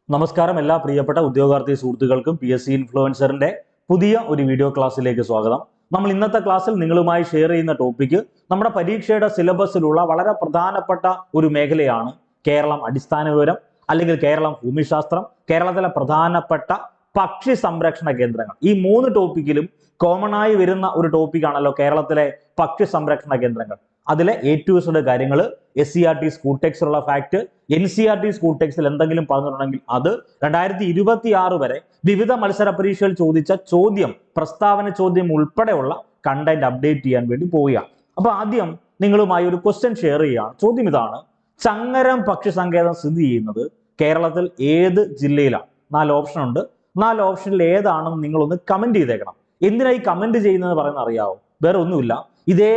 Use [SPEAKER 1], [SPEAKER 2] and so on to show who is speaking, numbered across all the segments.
[SPEAKER 1] നമസ്കാരം എല്ലാ പ്രിയപ്പെട്ട ഉദ്യോഗാർത്ഥി സുഹൃത്തുക്കൾക്കും PSC ഇൻഫ്ലുവൻസറിന്റെ പുതിയ ഒരു വീഡിയോ ക്ലാസ്സിലേക്ക് സ്വാഗതം. നമ്മൾ ഇന്നത്തെ ക്ലാസ്സിൽ നിങ്ങളുമായി ഷെയർ ചെയ്യുന്ന ടോപ്പിക്ക് നമ്മുടെ പരീക്ഷയുടെ സിലബസിലുള്ള വളരെ പ്രധാനപ്പെട്ട ഒരു മേഖലയാണ് കേരളം അടിസ്ഥാന വിവരം അല്ലെങ്കിൽ കേരളം ഭൂമിശാസ്ത്രം, കേരളത്തിലെ പ്രധാനപ്പെട്ട പക്ഷി സംരക്ഷണ കേന്ദ്രങ്ങൾ. ഈ മൂന്ന് ടോപ്പിക്കിലും കോമൺ ആയി വരുന്ന ഒരു ടോപ്പിക്കാണല്ലോ കേരളത്തിലെ പക്ഷി സംരക്ഷണ കേന്ദ്രങ്ങൾ. അതിലെ A to Z കാര്യങ്ങൾ SCERT സ്കൂൾ ടെക്സ്റ്റിലുള്ള ഫാക്ട്, NCERT സ്കൂൾ ടെക്സ്റ്റിൽ എന്തെങ്കിലും പറഞ്ഞിട്ടുണ്ടെങ്കിൽ അത് 2026 വരെ വിവിധ മത്സര പരീക്ഷയിൽ ചോദിച്ച ചോദ്യം, പ്രസ്താവന ചോദ്യം ഉൾപ്പെടെയുള്ള കണ്ടന്റ് അപ്ഡേറ്റ് ചെയ്യാൻ വേണ്ടി പോവുകയാണ്. അപ്പൊ ആദ്യം നിങ്ങളുമായി ഒരു ക്വസ്റ്റ്യൻ ഷെയർ ചെയ്യുകയാണ്. ചോദ്യം ഇതാണ്: ചങ്ങരം പക്ഷി സങ്കേതം സ്ഥിതി ചെയ്യുന്നത് കേരളത്തിൽ ഏത് ജില്ലയിലാണ്? 4 ഓപ്ഷൻ ഉണ്ട്. 4 ഓപ്ഷനിൽ ഏതാണെന്ന് നിങ്ങളൊന്ന് കമന്റ് ചെയ്തേക്കണം. എന്തിനായി കമന്റ് ചെയ്യുന്നത് പറയുന്നത് അറിയാവോ? വേറെ ഒന്നുമില്ല, ഇതേ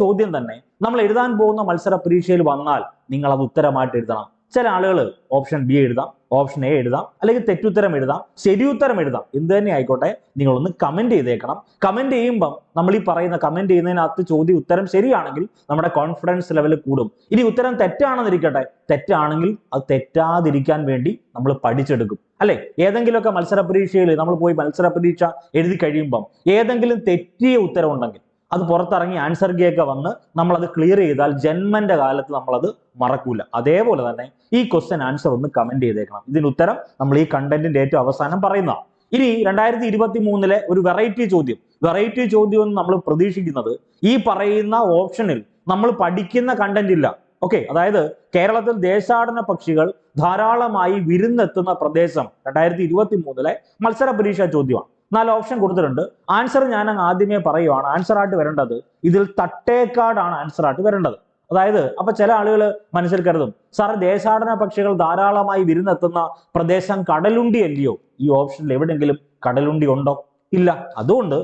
[SPEAKER 1] ചോദ്യം തന്നെ നമ്മൾ എഴുതാൻ പോകുന്ന മത്സര പരീക്ഷയിൽ വന്നാൽ നിങ്ങൾ അത് ഉത്തരമായിട്ട് എഴുതണം. ചില ആളുകൾ ഓപ്ഷൻ ബി എഴുതാം, ഓപ്ഷൻ എ എഴുതാം, അല്ലെങ്കിൽ തെറ്റുത്തരം എഴുതാം, ശരിയുത്തരം എഴുതാം. എന്ത് തന്നെ ആയിക്കോട്ടെ, നിങ്ങളൊന്ന് കമന്റ് ചെയ്തേക്കണം. കമന്റ് ചെയ്യുമ്പം നമ്മൾ ഈ പറയുന്ന കമന്റ് ചെയ്യുന്നതിനകത്ത് ചോദ്യം ഉത്തരം ശരിയാണെങ്കിൽ നമ്മുടെ കോൺഫിഡൻസ് ലെവൽ കൂടും. ഇനി ഉത്തരം തെറ്റാണെന്നിരിക്കട്ടെ, തെറ്റാണെങ്കിൽ അത് തെറ്റാതിരിക്കാൻ വേണ്ടി നമ്മൾ പഠിച്ചെടുക്കും, അല്ലെ? ഏതെങ്കിലുമൊക്കെ മത്സര പരീക്ഷയിൽ നമ്മൾ പോയി മത്സര പരീക്ഷ എഴുതി കഴിയുമ്പം ഏതെങ്കിലും തെറ്റിയ ഉത്തരം ഉണ്ടെങ്കിൽ അത് പുറത്തിറങ്ങി ആൻസർ കീ ഒക്കെ വന്ന് നമ്മൾ അത് ക്ലിയർ ചെയ്താൽ ജന്മന്റെ കാലത്ത് നമ്മൾ അത് മറക്കൂല. അതേപോലെ തന്നെ ഈ ക്വസ്റ്റ്യൻ ആൻസർ ഒന്ന് കമന്റ് ചെയ്തേക്കണം. ഇതിന് ഉത്തരം നമ്മൾ ഈ കണ്ടന്റിന്റെ ഏറ്റവും അവസാനം പറയുന്നതാണ്. ഇനി 2023 ഒരു വെറൈറ്റി ചോദ്യം എന്ന് നമ്മൾ പ്രതീക്ഷിക്കുന്നത് ഈ പറയുന്ന ഓപ്ഷനിൽ നമ്മൾ പഠിക്കുന്ന കണ്ടന്റ് ഇല്ല. ഓക്കെ, അതായത് കേരളത്തിൽ ദേശാടന പക്ഷികൾ ധാരാളമായി വിരുന്നെത്തുന്ന പ്രദേശം 2023 മത്സര പരീക്ഷാ ചോദ്യമാണ്. 4 ഓപ്ഷൻ കൊടുത്തിട്ടുണ്ട്. ആൻസർ ഞാൻ ആദ്യമേ പറയുവാണ്. ആൻസർ ആയിട്ട് വരേണ്ടത് ഇതിൽ തട്ടേക്കാടാണ് ആൻസർ ആയിട്ട് വരേണ്ടത്. അതായത് അപ്പൊ ചില ആളുകൾ മനസ്സിൽ കരുതും, സാർ ദേശാടന പക്ഷികൾ ധാരാളമായി വിരുന്നെത്തുന്ന പ്രദേശം കടലുണ്ടി അല്ലയോ? ഈ ഓപ്ഷനിൽ എവിടെയെങ്കിലും കടലുണ്ടി ഉണ്ടോ? ഇല്ല. അതുകൊണ്ട്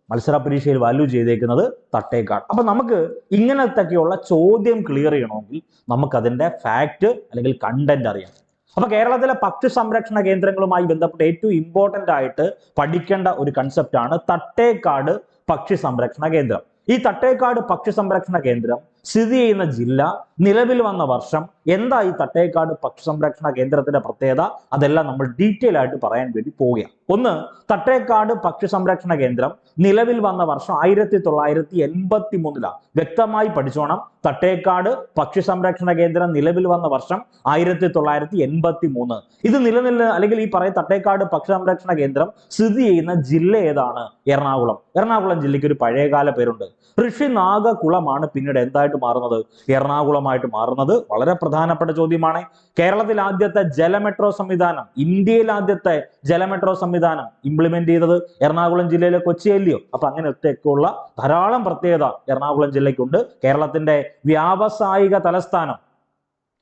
[SPEAKER 1] മത്സര പരീക്ഷയിൽ വാല്യൂ ചെയ്തേക്കുന്നത് തട്ടേക്കാട്. അപ്പൊ നമുക്ക് ഇങ്ങനത്തെയൊക്കെയുള്ള ചോദ്യം ക്ലിയർ ചെയ്യണമെങ്കിൽ നമുക്ക് അതിന്റെ ഫാക്ട് അല്ലെങ്കിൽ കണ്ടന്റ് അറിയാം. അപ്പൊ കേരളത്തിലെ പക്ഷി സംരക്ഷണ കേന്ദ്രങ്ങളുമായി ബന്ധപ്പെട്ട് ഏറ്റവും ഇമ്പോർട്ടന്റ് ആയിട്ട് പഠിക്കേണ്ട ഒരു കൺസെപ്റ്റ് ആണ് തട്ടേക്കാട് പക്ഷി സംരക്ഷണ കേന്ദ്രം. ഈ തട്ടേക്കാട് പക്ഷി സംരക്ഷണ കേന്ദ്രം സ്ഥിതി ചെയ്യുന്ന ജില്ല, നിലവിൽ വന്ന വർഷം, എന്താ ഈ തട്ടേക്കാട് പക്ഷി സംരക്ഷണ കേന്ദ്രത്തിന്റെ പ്രത്യേകത, അതെല്ലാം നമ്മൾ ഡീറ്റെയിൽ ആയിട്ട് പറയാൻ വേണ്ടി പോവുകയാണ്. ഒന്ന്, തട്ടേക്കാട് പക്ഷി സംരക്ഷണ കേന്ദ്രം നിലവിൽ വന്ന വർഷം 1983. വ്യക്തമായി പഠിച്ചോണം. തട്ടേക്കാട് പക്ഷി സംരക്ഷണ കേന്ദ്രം നിലവിൽ വന്ന വർഷം 1983. ഇത് അല്ലെങ്കിൽ ഈ പറയുന്ന തട്ടേക്കാട് പക്ഷി സംരക്ഷണ കേന്ദ്രം സ്ഥിതി ചെയ്യുന്ന ജില്ല ഏതാണ്? എറണാകുളം. എറണാകുളം ജില്ലയ്ക്ക് ഒരു പഴയകാല പേരുണ്ട്. ഋഷിനാഗകുളമാണ് പിന്നീട് എന്തായിട്ട് മാറുന്നത്? എറണാകുളമായിട്ട് മാറുന്നത്. വളരെ പ്രധാനപ്പെട്ട ചോദ്യമാണ്. കേരളത്തിൽ ആദ്യത്തെ ജലമെട്രോ സംവിധാനം, ഇന്ത്യയിൽ ആദ്യത്തെ ജലമെട്രോ സംവിധാനം ഇംപ്ലിമെന്റ് ചെയ്തത് എറണാകുളം ജില്ലയിലെ കൊച്ചിയല്ലയോ? അപ്പൊ അങ്ങനെയൊക്കെയുള്ള ധാരാളം പ്രത്യേകത എറണാകുളം ജില്ലയ്ക്കുണ്ട്. കേരളത്തിന്റെ വ്യാവസായിക തലസ്ഥാനം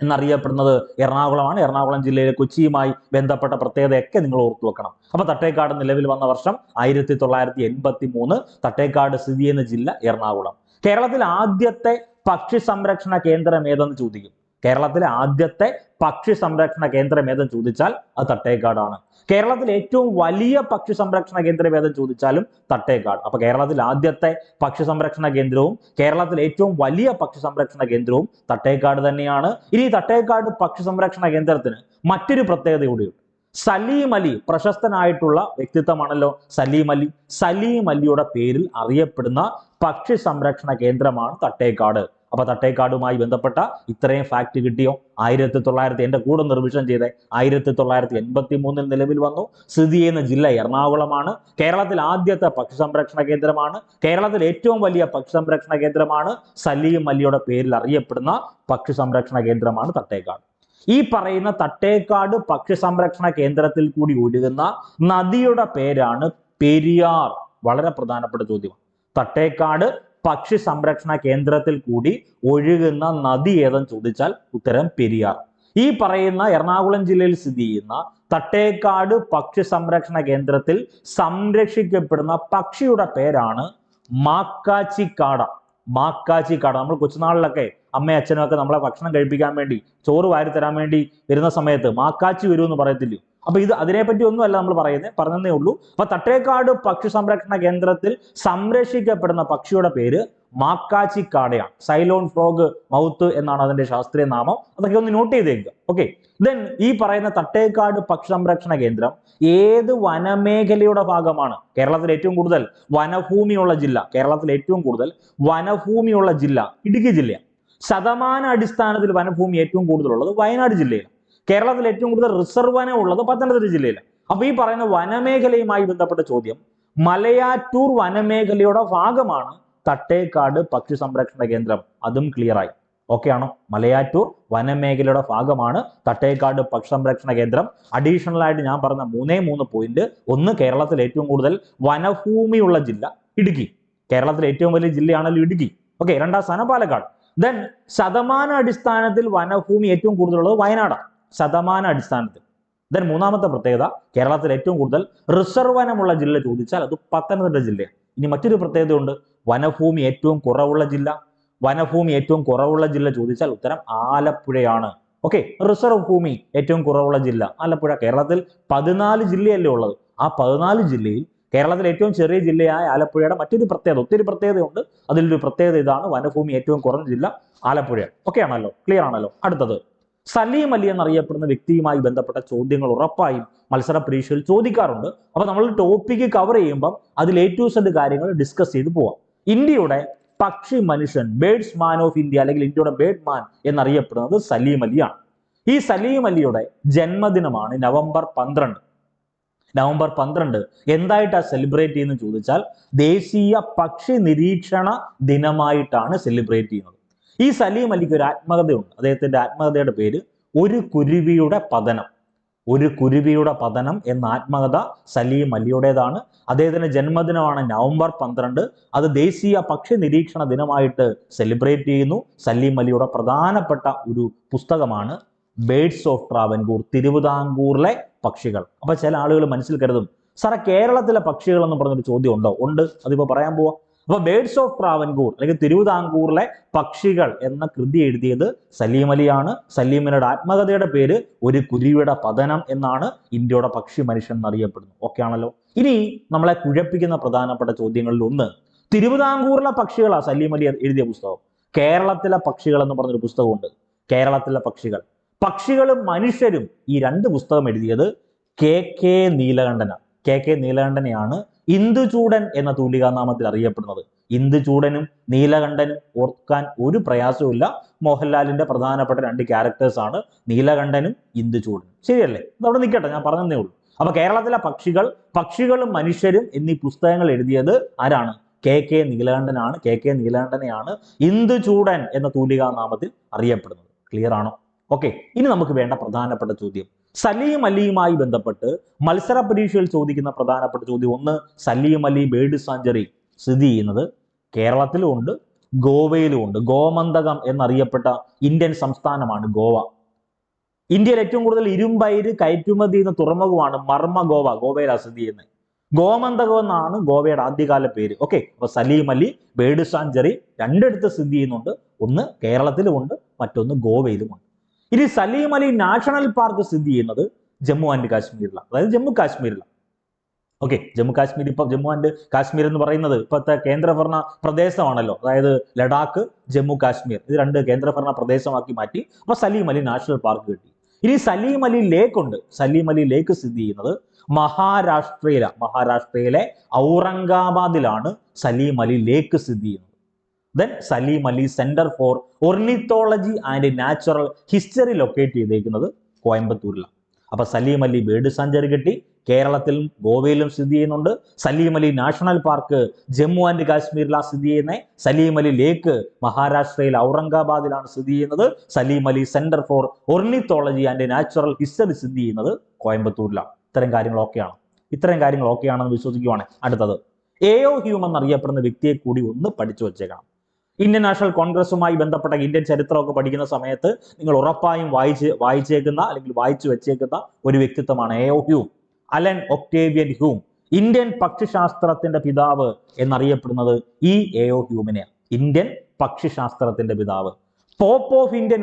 [SPEAKER 1] എന്നറിയപ്പെടുന്നത് എറണാകുളമാണ്. എറണാകുളം ജില്ലയിലെ കൊച്ചിയുമായി ബന്ധപ്പെട്ട പ്രത്യേകതയൊക്കെ നിങ്ങൾ ഓർത്തു വെക്കണം. അപ്പൊ തട്ടേക്കാട് നിലവിൽ വന്ന വർഷം 1983. തട്ടേക്കാട് സ്ഥിതി ചെയ്യുന്ന ജില്ല എറണാകുളം. കേരളത്തിലെ ആദ്യത്തെ പക്ഷി സംരക്ഷണ കേന്ദ്രം ഏതെന്ന് ചോദിക്കും. കേരളത്തിലെ ആദ്യത്തെ പക്ഷി സംരക്ഷണ കേന്ദ്രം ഏതെന്ന് ചോദിച്ചാൽ അത് തട്ടേക്കാടാണ്. കേരളത്തിലെ ഏറ്റവും വലിയ പക്ഷി സംരക്ഷണ കേന്ദ്രം ഏതെന്ന് ചോദിച്ചാലും തട്ടേക്കാട്. അപ്പൊ കേരളത്തിൽ ആദ്യത്തെ പക്ഷി സംരക്ഷണ കേന്ദ്രവും കേരളത്തിലെ ഏറ്റവും വലിയ പക്ഷി സംരക്ഷണ കേന്ദ്രവും തട്ടേക്കാട് തന്നെയാണ്. ഇനി തട്ടേക്കാട് പക്ഷി സംരക്ഷണ കേന്ദ്രത്തിന് മറ്റൊരു പ്രത്യേകത കൂടിയുണ്ട്. സലീം അലി, പ്രശസ്തനായിട്ടുള്ള വ്യക്തിത്വമാണല്ലോ സലീം അലി. സലീം അലിയുടെ പേരിൽ അറിയപ്പെടുന്ന പക്ഷി സംരക്ഷണ കേന്ദ്രമാണ് തട്ടേക്കാട്. അപ്പൊ തട്ടേക്കാടുമായി ബന്ധപ്പെട്ട ഇത്രയും ഫാക്ട് കിട്ടിയോ? 1900, എന്റെ കൂടെ റിവിഷൻ ചെയ്തേ, 1983 നിലവിൽ വന്നു. സ്ഥിതി ചെയ്യുന്ന ജില്ല എറണാകുളമാണ്. കേരളത്തിൽ ആദ്യത്തെ പക്ഷി സംരക്ഷണ കേന്ദ്രമാണ്. കേരളത്തിൽ ഏറ്റവും വലിയ പക്ഷി സംരക്ഷണ കേന്ദ്രമാണ്. സലീം അലിയുടെ പേരിൽ അറിയപ്പെടുന്ന പക്ഷി സംരക്ഷണ കേന്ദ്രമാണ് തട്ടേക്കാട്. ഈ പറയുന്ന തട്ടേക്കാട് പക്ഷി സംരക്ഷണ കേന്ദ്രത്തിൽ കൂടി ഒഴുകുന്ന നദിയുടെ പേരാണ് പെരിയാർ. വളരെ പ്രധാനപ്പെട്ട ചോദ്യമാണ്. തട്ടേക്കാട് പക്ഷി സംരക്ഷണ കേന്ദ്രത്തിൽ കൂടി ഒഴുകുന്ന നദി ഏതെന്ന് ചോദിച്ചാൽ ഉത്തരം പെരിയാർ. ഈ പറയുന്ന എറണാകുളം ജില്ലയിൽ സ്ഥിതി ചെയ്യുന്ന തട്ടേക്കാട് പക്ഷി സംരക്ഷണ കേന്ദ്രത്തിൽ സംരക്ഷിക്കപ്പെടുന്ന പക്ഷിയുടെ പേരാണ് മാക്കാച്ചിക്കാട. മാക്കാച്ചിക്കാട. നമ്മൾ കൊച്ചുനാളിലൊക്കെ അമ്മയും അച്ഛനും ഒക്കെ നമ്മളെ ഭക്ഷണം കഴിപ്പിക്കാൻ വേണ്ടി, ചോറ് വാരി തരാൻ വേണ്ടി വരുന്ന സമയത്ത് മാക്കാച്ചി വരൂ എന്ന് പറയത്തില്ലേ? അപ്പൊ ഇത് അതിനെപ്പറ്റി ഒന്നുമല്ല നമ്മൾ പറഞ്ഞതേ ഉള്ളൂ. അപ്പൊ തട്ടേക്കാട് പക്ഷി സംരക്ഷണ കേന്ദ്രത്തിൽ സംരക്ഷിക്കപ്പെടുന്ന പക്ഷിയുടെ പേര് മാക്കാച്ചിക്കാടയാണ്. സൈലോൺ ഫ്രോഗ് മൗത്ത് എന്നാണ് അതിന്റെ ശാസ്ത്രീയ നാമം. അതൊക്കെ ഒന്ന് നോട്ട് ചെയ്തേക്കുക. ഓക്കെ, ദെൻ ഈ പറയുന്ന തട്ടേക്കാട് പക്ഷി സംരക്ഷണ കേന്ദ്രം ഏത് വനമേഖലയുടെ ഭാഗമാണ്? കേരളത്തിൽ ഏറ്റവും കൂടുതൽ വനഭൂമിയുള്ള ജില്ല, കേരളത്തിൽ ഏറ്റവും കൂടുതൽ വനഭൂമിയുള്ള ജില്ല ഇടുക്കി ജില്ലയാണ്. ശതമാന അടിസ്ഥാനത്തിൽ വനഭൂമി ഏറ്റവും കൂടുതലുള്ളത് വയനാട് ജില്ലയിലാണ്. കേരളത്തിൽ ഏറ്റവും കൂടുതൽ റിസർവ് വനം ഉള്ളത് പത്തനംതിട്ട ജില്ലയിലാണ്. അപ്പൊ ഈ പറയുന്ന വനമേഖലയുമായി ബന്ധപ്പെട്ട ചോദ്യം, മലയാറ്റൂർ വനമേഖലയുടെ ഭാഗമാണ് തട്ടേക്കാട് പക്ഷി സംരക്ഷണ കേന്ദ്രം. അതും ക്ലിയർ ആയി. ഓക്കെ ആണോ? മലയാറ്റൂർ വനമേഖലയുടെ ഭാഗമാണ് തട്ടേക്കാട് പക്ഷി സംരക്ഷണ കേന്ദ്രം. അഡീഷണൽ ആയിട്ട് ഞാൻ പറഞ്ഞ 3 പോയിന്റ്. ഒന്ന്, കേരളത്തിൽ ഏറ്റവും കൂടുതൽ വനഭൂമിയുള്ള ജില്ല ഇടുക്കി. കേരളത്തിൽ ഏറ്റവും വലിയ ജില്ലയാണല്ലോ ഇടുക്കി. ഓക്കെ, 2ാം സ്ഥാനം പാലക്കാട്. ദെൻ ശതമാന അടിസ്ഥാനത്തിൽ വനഭൂമി ഏറ്റവും കൂടുതലുള്ളത് വയനാടാണ്, ശതമാന അടിസ്ഥാനത്തിൽ. ദെൻ 3ാമത്തെ പ്രത്യേകത, കേരളത്തിൽ ഏറ്റവും കൂടുതൽ റിസർവ് വനമുള്ള ജില്ല ചോദിച്ചാൽ അത് പത്തനംതിട്ട ജില്ലയാണ്. ഇനി മറ്റൊരു പ്രത്യേകതയുണ്ട്, വനഭൂമി ഏറ്റവും കുറവുള്ള ജില്ല. വനഭൂമി ഏറ്റവും കുറവുള്ള ജില്ല ചോദിച്ചാൽ ഉത്തരം ആലപ്പുഴയാണ്. ഓക്കെ, റിസർവ് ഭൂമി ഏറ്റവും കുറവുള്ള ജില്ല ആലപ്പുഴ. കേരളത്തിൽ 14 ജില്ലയല്ലേ ഉള്ളത്. ആ 14 ജില്ലയിൽ കേരളത്തിൽ ഏറ്റവും ചെറിയ ജില്ലയായ ആലപ്പുഴയുടെ മറ്റൊരു പ്രത്യേകത, ഒത്തിരി പ്രത്യേകതയുണ്ട്. അതിലൊരു പ്രത്യേകത ഇതാണ്, വനഭൂമി ഏറ്റവും കുറഞ്ഞ ജില്ല ആലപ്പുഴ. ഓക്കെ ആണല്ലോ? ക്ലിയർ ആണല്ലോ? അടുത്തത്, സലീം അലി എന്നറിയപ്പെടുന്ന വ്യക്തിയുമായി ബന്ധപ്പെട്ട ചോദ്യങ്ങൾ ഉറപ്പായും മത്സര പരീക്ഷയിൽ ചോദിക്കാറുണ്ട്. അപ്പൊ നമ്മൾ ടോപ്പിക്ക് കവർ ചെയ്യുമ്പോൾ അതിൽ A to Z കാര്യങ്ങൾ ഡിസ്കസ് ചെയ്ത് പോവാം. ഇന്ത്യയുടെ പക്ഷി മനുഷ്യൻ, ബേഡ്സ് മാൻ ഓഫ് ഇന്ത്യ അല്ലെങ്കിൽ ഇന്ത്യയുടെ ബേഡ് മാൻ എന്നറിയപ്പെടുന്നത് സലീം അലിയാണ്. ഈ സലീം അലിയുടെ ജന്മദിനമാണ് നവംബർ 12. നവംബർ 12 എന്തായിട്ടാണ് സെലിബ്രേറ്റ് ചെയ്യുന്നത് ചോദിച്ചാൽ ദേശീയ പക്ഷി നിരീക്ഷണ ദിനമായിട്ടാണ് സെലിബ്രേറ്റ് ചെയ്യുന്നത്. ഈ സലീം അലിക്ക് ഒരു ആത്മകഥയുണ്ട്. അദ്ദേഹത്തിന്റെ ആത്മകഥയുടെ പേര് ഒരു കുരുവിയുടെ പതനം. ഒരു കുരുവിയുടെ പതനം എന്ന ആത്മകഥ സലീം അലിയുടേതാണ്. അദ്ദേഹത്തിന്റെ ജന്മദിനമാണ് നവംബർ 12. അത് ദേശീയ പക്ഷി നിരീക്ഷണ ദിനമായിട്ട് സെലിബ്രേറ്റ് ചെയ്യുന്നു. സലീം അലിയുടെ പ്രധാനപ്പെട്ട ഒരു പുസ്തകമാണ് ബേഡ്സ് ഓഫ് ട്രാവൻകൂർ, തിരുവിതാംകൂറിലെ പക്ഷികൾ. അപ്പൊ ചില ആളുകൾ മനസ്സിൽ കരുതും, സാറേ കേരളത്തിലെ പക്ഷികൾ എന്ന് പറഞ്ഞൊരു ചോദ്യം ഉണ്ടോ? ഉണ്ട്, അതിപ്പോ പറയാൻ പോവാ. അപ്പൊ ബേഡ്സ് ഓഫ് ട്രാവൻകൂർ അല്ലെങ്കിൽ തിരുവിതാംകൂറിലെ പക്ഷികൾ എന്ന കൃതി എഴുതിയത് സലീം അലിയാണ്. സലീമിനുടെ ആത്മകഥയുടെ പേര് ഒരു കുരുവിയുടെ പതനം എന്നാണ്. ഇന്ത്യയുടെ പക്ഷി മനുഷ്യൻ എന്നറിയപ്പെടുന്നു. ഓക്കെ ആണല്ലോ? ഇനി നമ്മളെ കുഴപ്പിക്കുന്ന പ്രധാനപ്പെട്ട ചോദ്യങ്ങളിൽ ഒന്ന്, തിരുവിതാംകൂറിലെ പക്ഷികളാ സലീം അലി എഴുതിയ പുസ്തകം. കേരളത്തിലെ പക്ഷികൾ എന്ന് പറഞ്ഞൊരു പുസ്തകമുണ്ട്. കേരളത്തിലെ പക്ഷികൾ, പക്ഷികളും മനുഷ്യരും, ഈ 2 പുസ്തകം എഴുതിയത് KK നീലകണ്ഠനാണ്. KK നീലകണ്ഠനെയാണ് ഇന്ദുചൂടൻ എന്ന തൂലികാനാമത്തിൽ അറിയപ്പെടുന്നത്. ഇന്ദുചൂടനും നീലകണ്ഠനും ഓർക്കാൻ ഒരു പ്രയാസവുമില്ല. മോഹൻലാലിന്റെ പ്രധാനപ്പെട്ട 2 ക്യാരക്ടേഴ്സ് ആണ് നീലകണ്ഠനും ഇന്ദുചൂടനും. ശരിയല്ലേ? അതവിടെ നിൽക്കട്ടെ, ഞാൻ പറഞ്ഞതേ ഉള്ളൂ. അപ്പൊ കേരളത്തിലെ പക്ഷികൾ, പക്ഷികളും മനുഷ്യരും എന്നീ പുസ്തകങ്ങൾ എഴുതിയത് ആരാണ്? KK നീലകണ്ഠനാണ്. KK നീലകണ്ഠനെയാണ് ഇന്ദുചൂടൻ എന്ന തൂലികാനാമത്തിൽ അറിയപ്പെടുന്നത്. ക്ലിയർ ആണോ? ഓക്കെ, ഇനി നമുക്ക് വേണ്ട പ്രധാനപ്പെട്ട ചോദ്യം, സലീം അലിയുമായി ബന്ധപ്പെട്ട് മത്സര പരീക്ഷയിൽ ചോദിക്കുന്ന പ്രധാനപ്പെട്ട ചോദ്യം ഒന്ന്, സലീം അലി ബേർഡ് സാഞ്ചുറി സ്ഥിതി ചെയ്യുന്നത് കേരളത്തിലും ഉണ്ട്, ഗോവയിലും ഉണ്ട്. ഗോമന്തകം എന്നറിയപ്പെട്ട ഇന്ത്യൻ സംസ്ഥാനമാണ് ഗോവ. ഇന്ത്യയിൽ ഏറ്റവും കൂടുതൽ ഇരുമ്പയിര് കയറ്റുമതി ചെയ്യുന്ന തുറമുഖമാണ് മർമ്മ ഗോവ, ഗോവയിലാണ് സ്ഥിതി ചെയ്യുന്നത്. ഗോമന്തകം എന്നാണ് ഗോവയുടെ ആദ്യകാല പേര്. ഓക്കെ, അപ്പൊ സലീം അലി ബേർഡ് സാഞ്ചുറി 2 സ്ഥിതി ചെയ്യുന്നുണ്ട്. ഒന്ന് കേരളത്തിലുമുണ്ട്, മറ്റൊന്ന് ഗോവയിലുമുണ്ട്. ഇനി സലീം അലി നാഷണൽ പാർക്ക് സ്ഥിതി ചെയ്യുന്നത് ജമ്മു ആൻഡ് കാശ്മീരിലാണ്, അതായത് ജമ്മു കാശ്മീരിലാണ്. ഓക്കെ, ജമ്മു കാശ്മീർ, ഇപ്പൊ ജമ്മു ആൻഡ് കാശ്മീർ എന്ന് പറയുന്നത് ഇപ്പോഴത്തെ കേന്ദ്രഭരണ പ്രദേശമാണല്ലോ. അതായത് ലഡാക്ക്, ജമ്മു കാശ്മീർ, ഇത് 2 കേന്ദ്രഭരണ പ്രദേശമാക്കി മാറ്റി. അപ്പൊ സലീം അലി നാഷണൽ പാർക്ക് കിട്ടി. ഇനി സലീം അലി ലേക്ക് ഉണ്ട്. സലീം അലി ലേക്ക് സ്ഥിതി ചെയ്യുന്നത് മഹാരാഷ്ട്രയിലെ ഔറംഗാബാദിലാണ് സലീം അലി ലേക്ക് സ്ഥിതി ചെയ്യുന്നത്. Then Salim Ali centre for ornithology and natural history locate ചെയ്തേക്കുന്നത് കോയമ്പത്തൂരിലാണ്. അപ്പൊ സലീം അലി ബേർഡ് സാഞ്ചുറി കിട്ടി. കേരളത്തിലും ഗോവയിലും സ്ഥിതി ചെയ്യുന്നുണ്ട്. Salim Ali national park Jammu and കാശ്മീരിലാണ് സ്ഥിതി ചെയ്യുന്നത്. സലീം അലി ലേക്ക് മഹാരാഷ്ട്രയിൽ ഔറംഗാബാദിലാണ് സ്ഥിതി ചെയ്യുന്നത്. Salim Ali centre for ornithology and natural history സ്ഥിതി ചെയ്യുന്നത് കോയമ്പത്തൂരിലാണ്. ഇത്തരം കാര്യങ്ങൾ ഓക്കെയാണെന്ന് വിശ്വസിക്കുവാണ്. അടുത്തത്, AO ഹ്യൂം എന്നറിയപ്പെടുന്ന വ്യക്തിയെ കൂടി ഒന്ന് പഠിച്ചു വെച്ചേക്കണം. ഇന്ത്യൻ നാഷണൽ കോൺഗ്രസുമായി ബന്ധപ്പെട്ട ഇന്ത്യൻ ചരിത്രമൊക്കെ പഠിക്കുന്ന സമയത്ത് നിങ്ങൾ ഉറപ്പായും വായിച്ചേക്കുന്ന അല്ലെങ്കിൽ വായിച്ചു വെച്ചേക്കുന്ന ഒരു വ്യക്തിത്വമാണ് AO Hume. Allan Octavian Hume, Indian പക്ഷിശാസ്ത്രത്തിന്റെ പിതാവ് എന്നറിയപ്പെടുന്നത് ഈ AO ഹ്യൂമിനെയാണ്. ഇന്ത്യൻ പക്ഷിശാസ്ത്രത്തിന്റെ പിതാവ്. പോപ്പ് ഓഫ് ഇന്ത്യൻ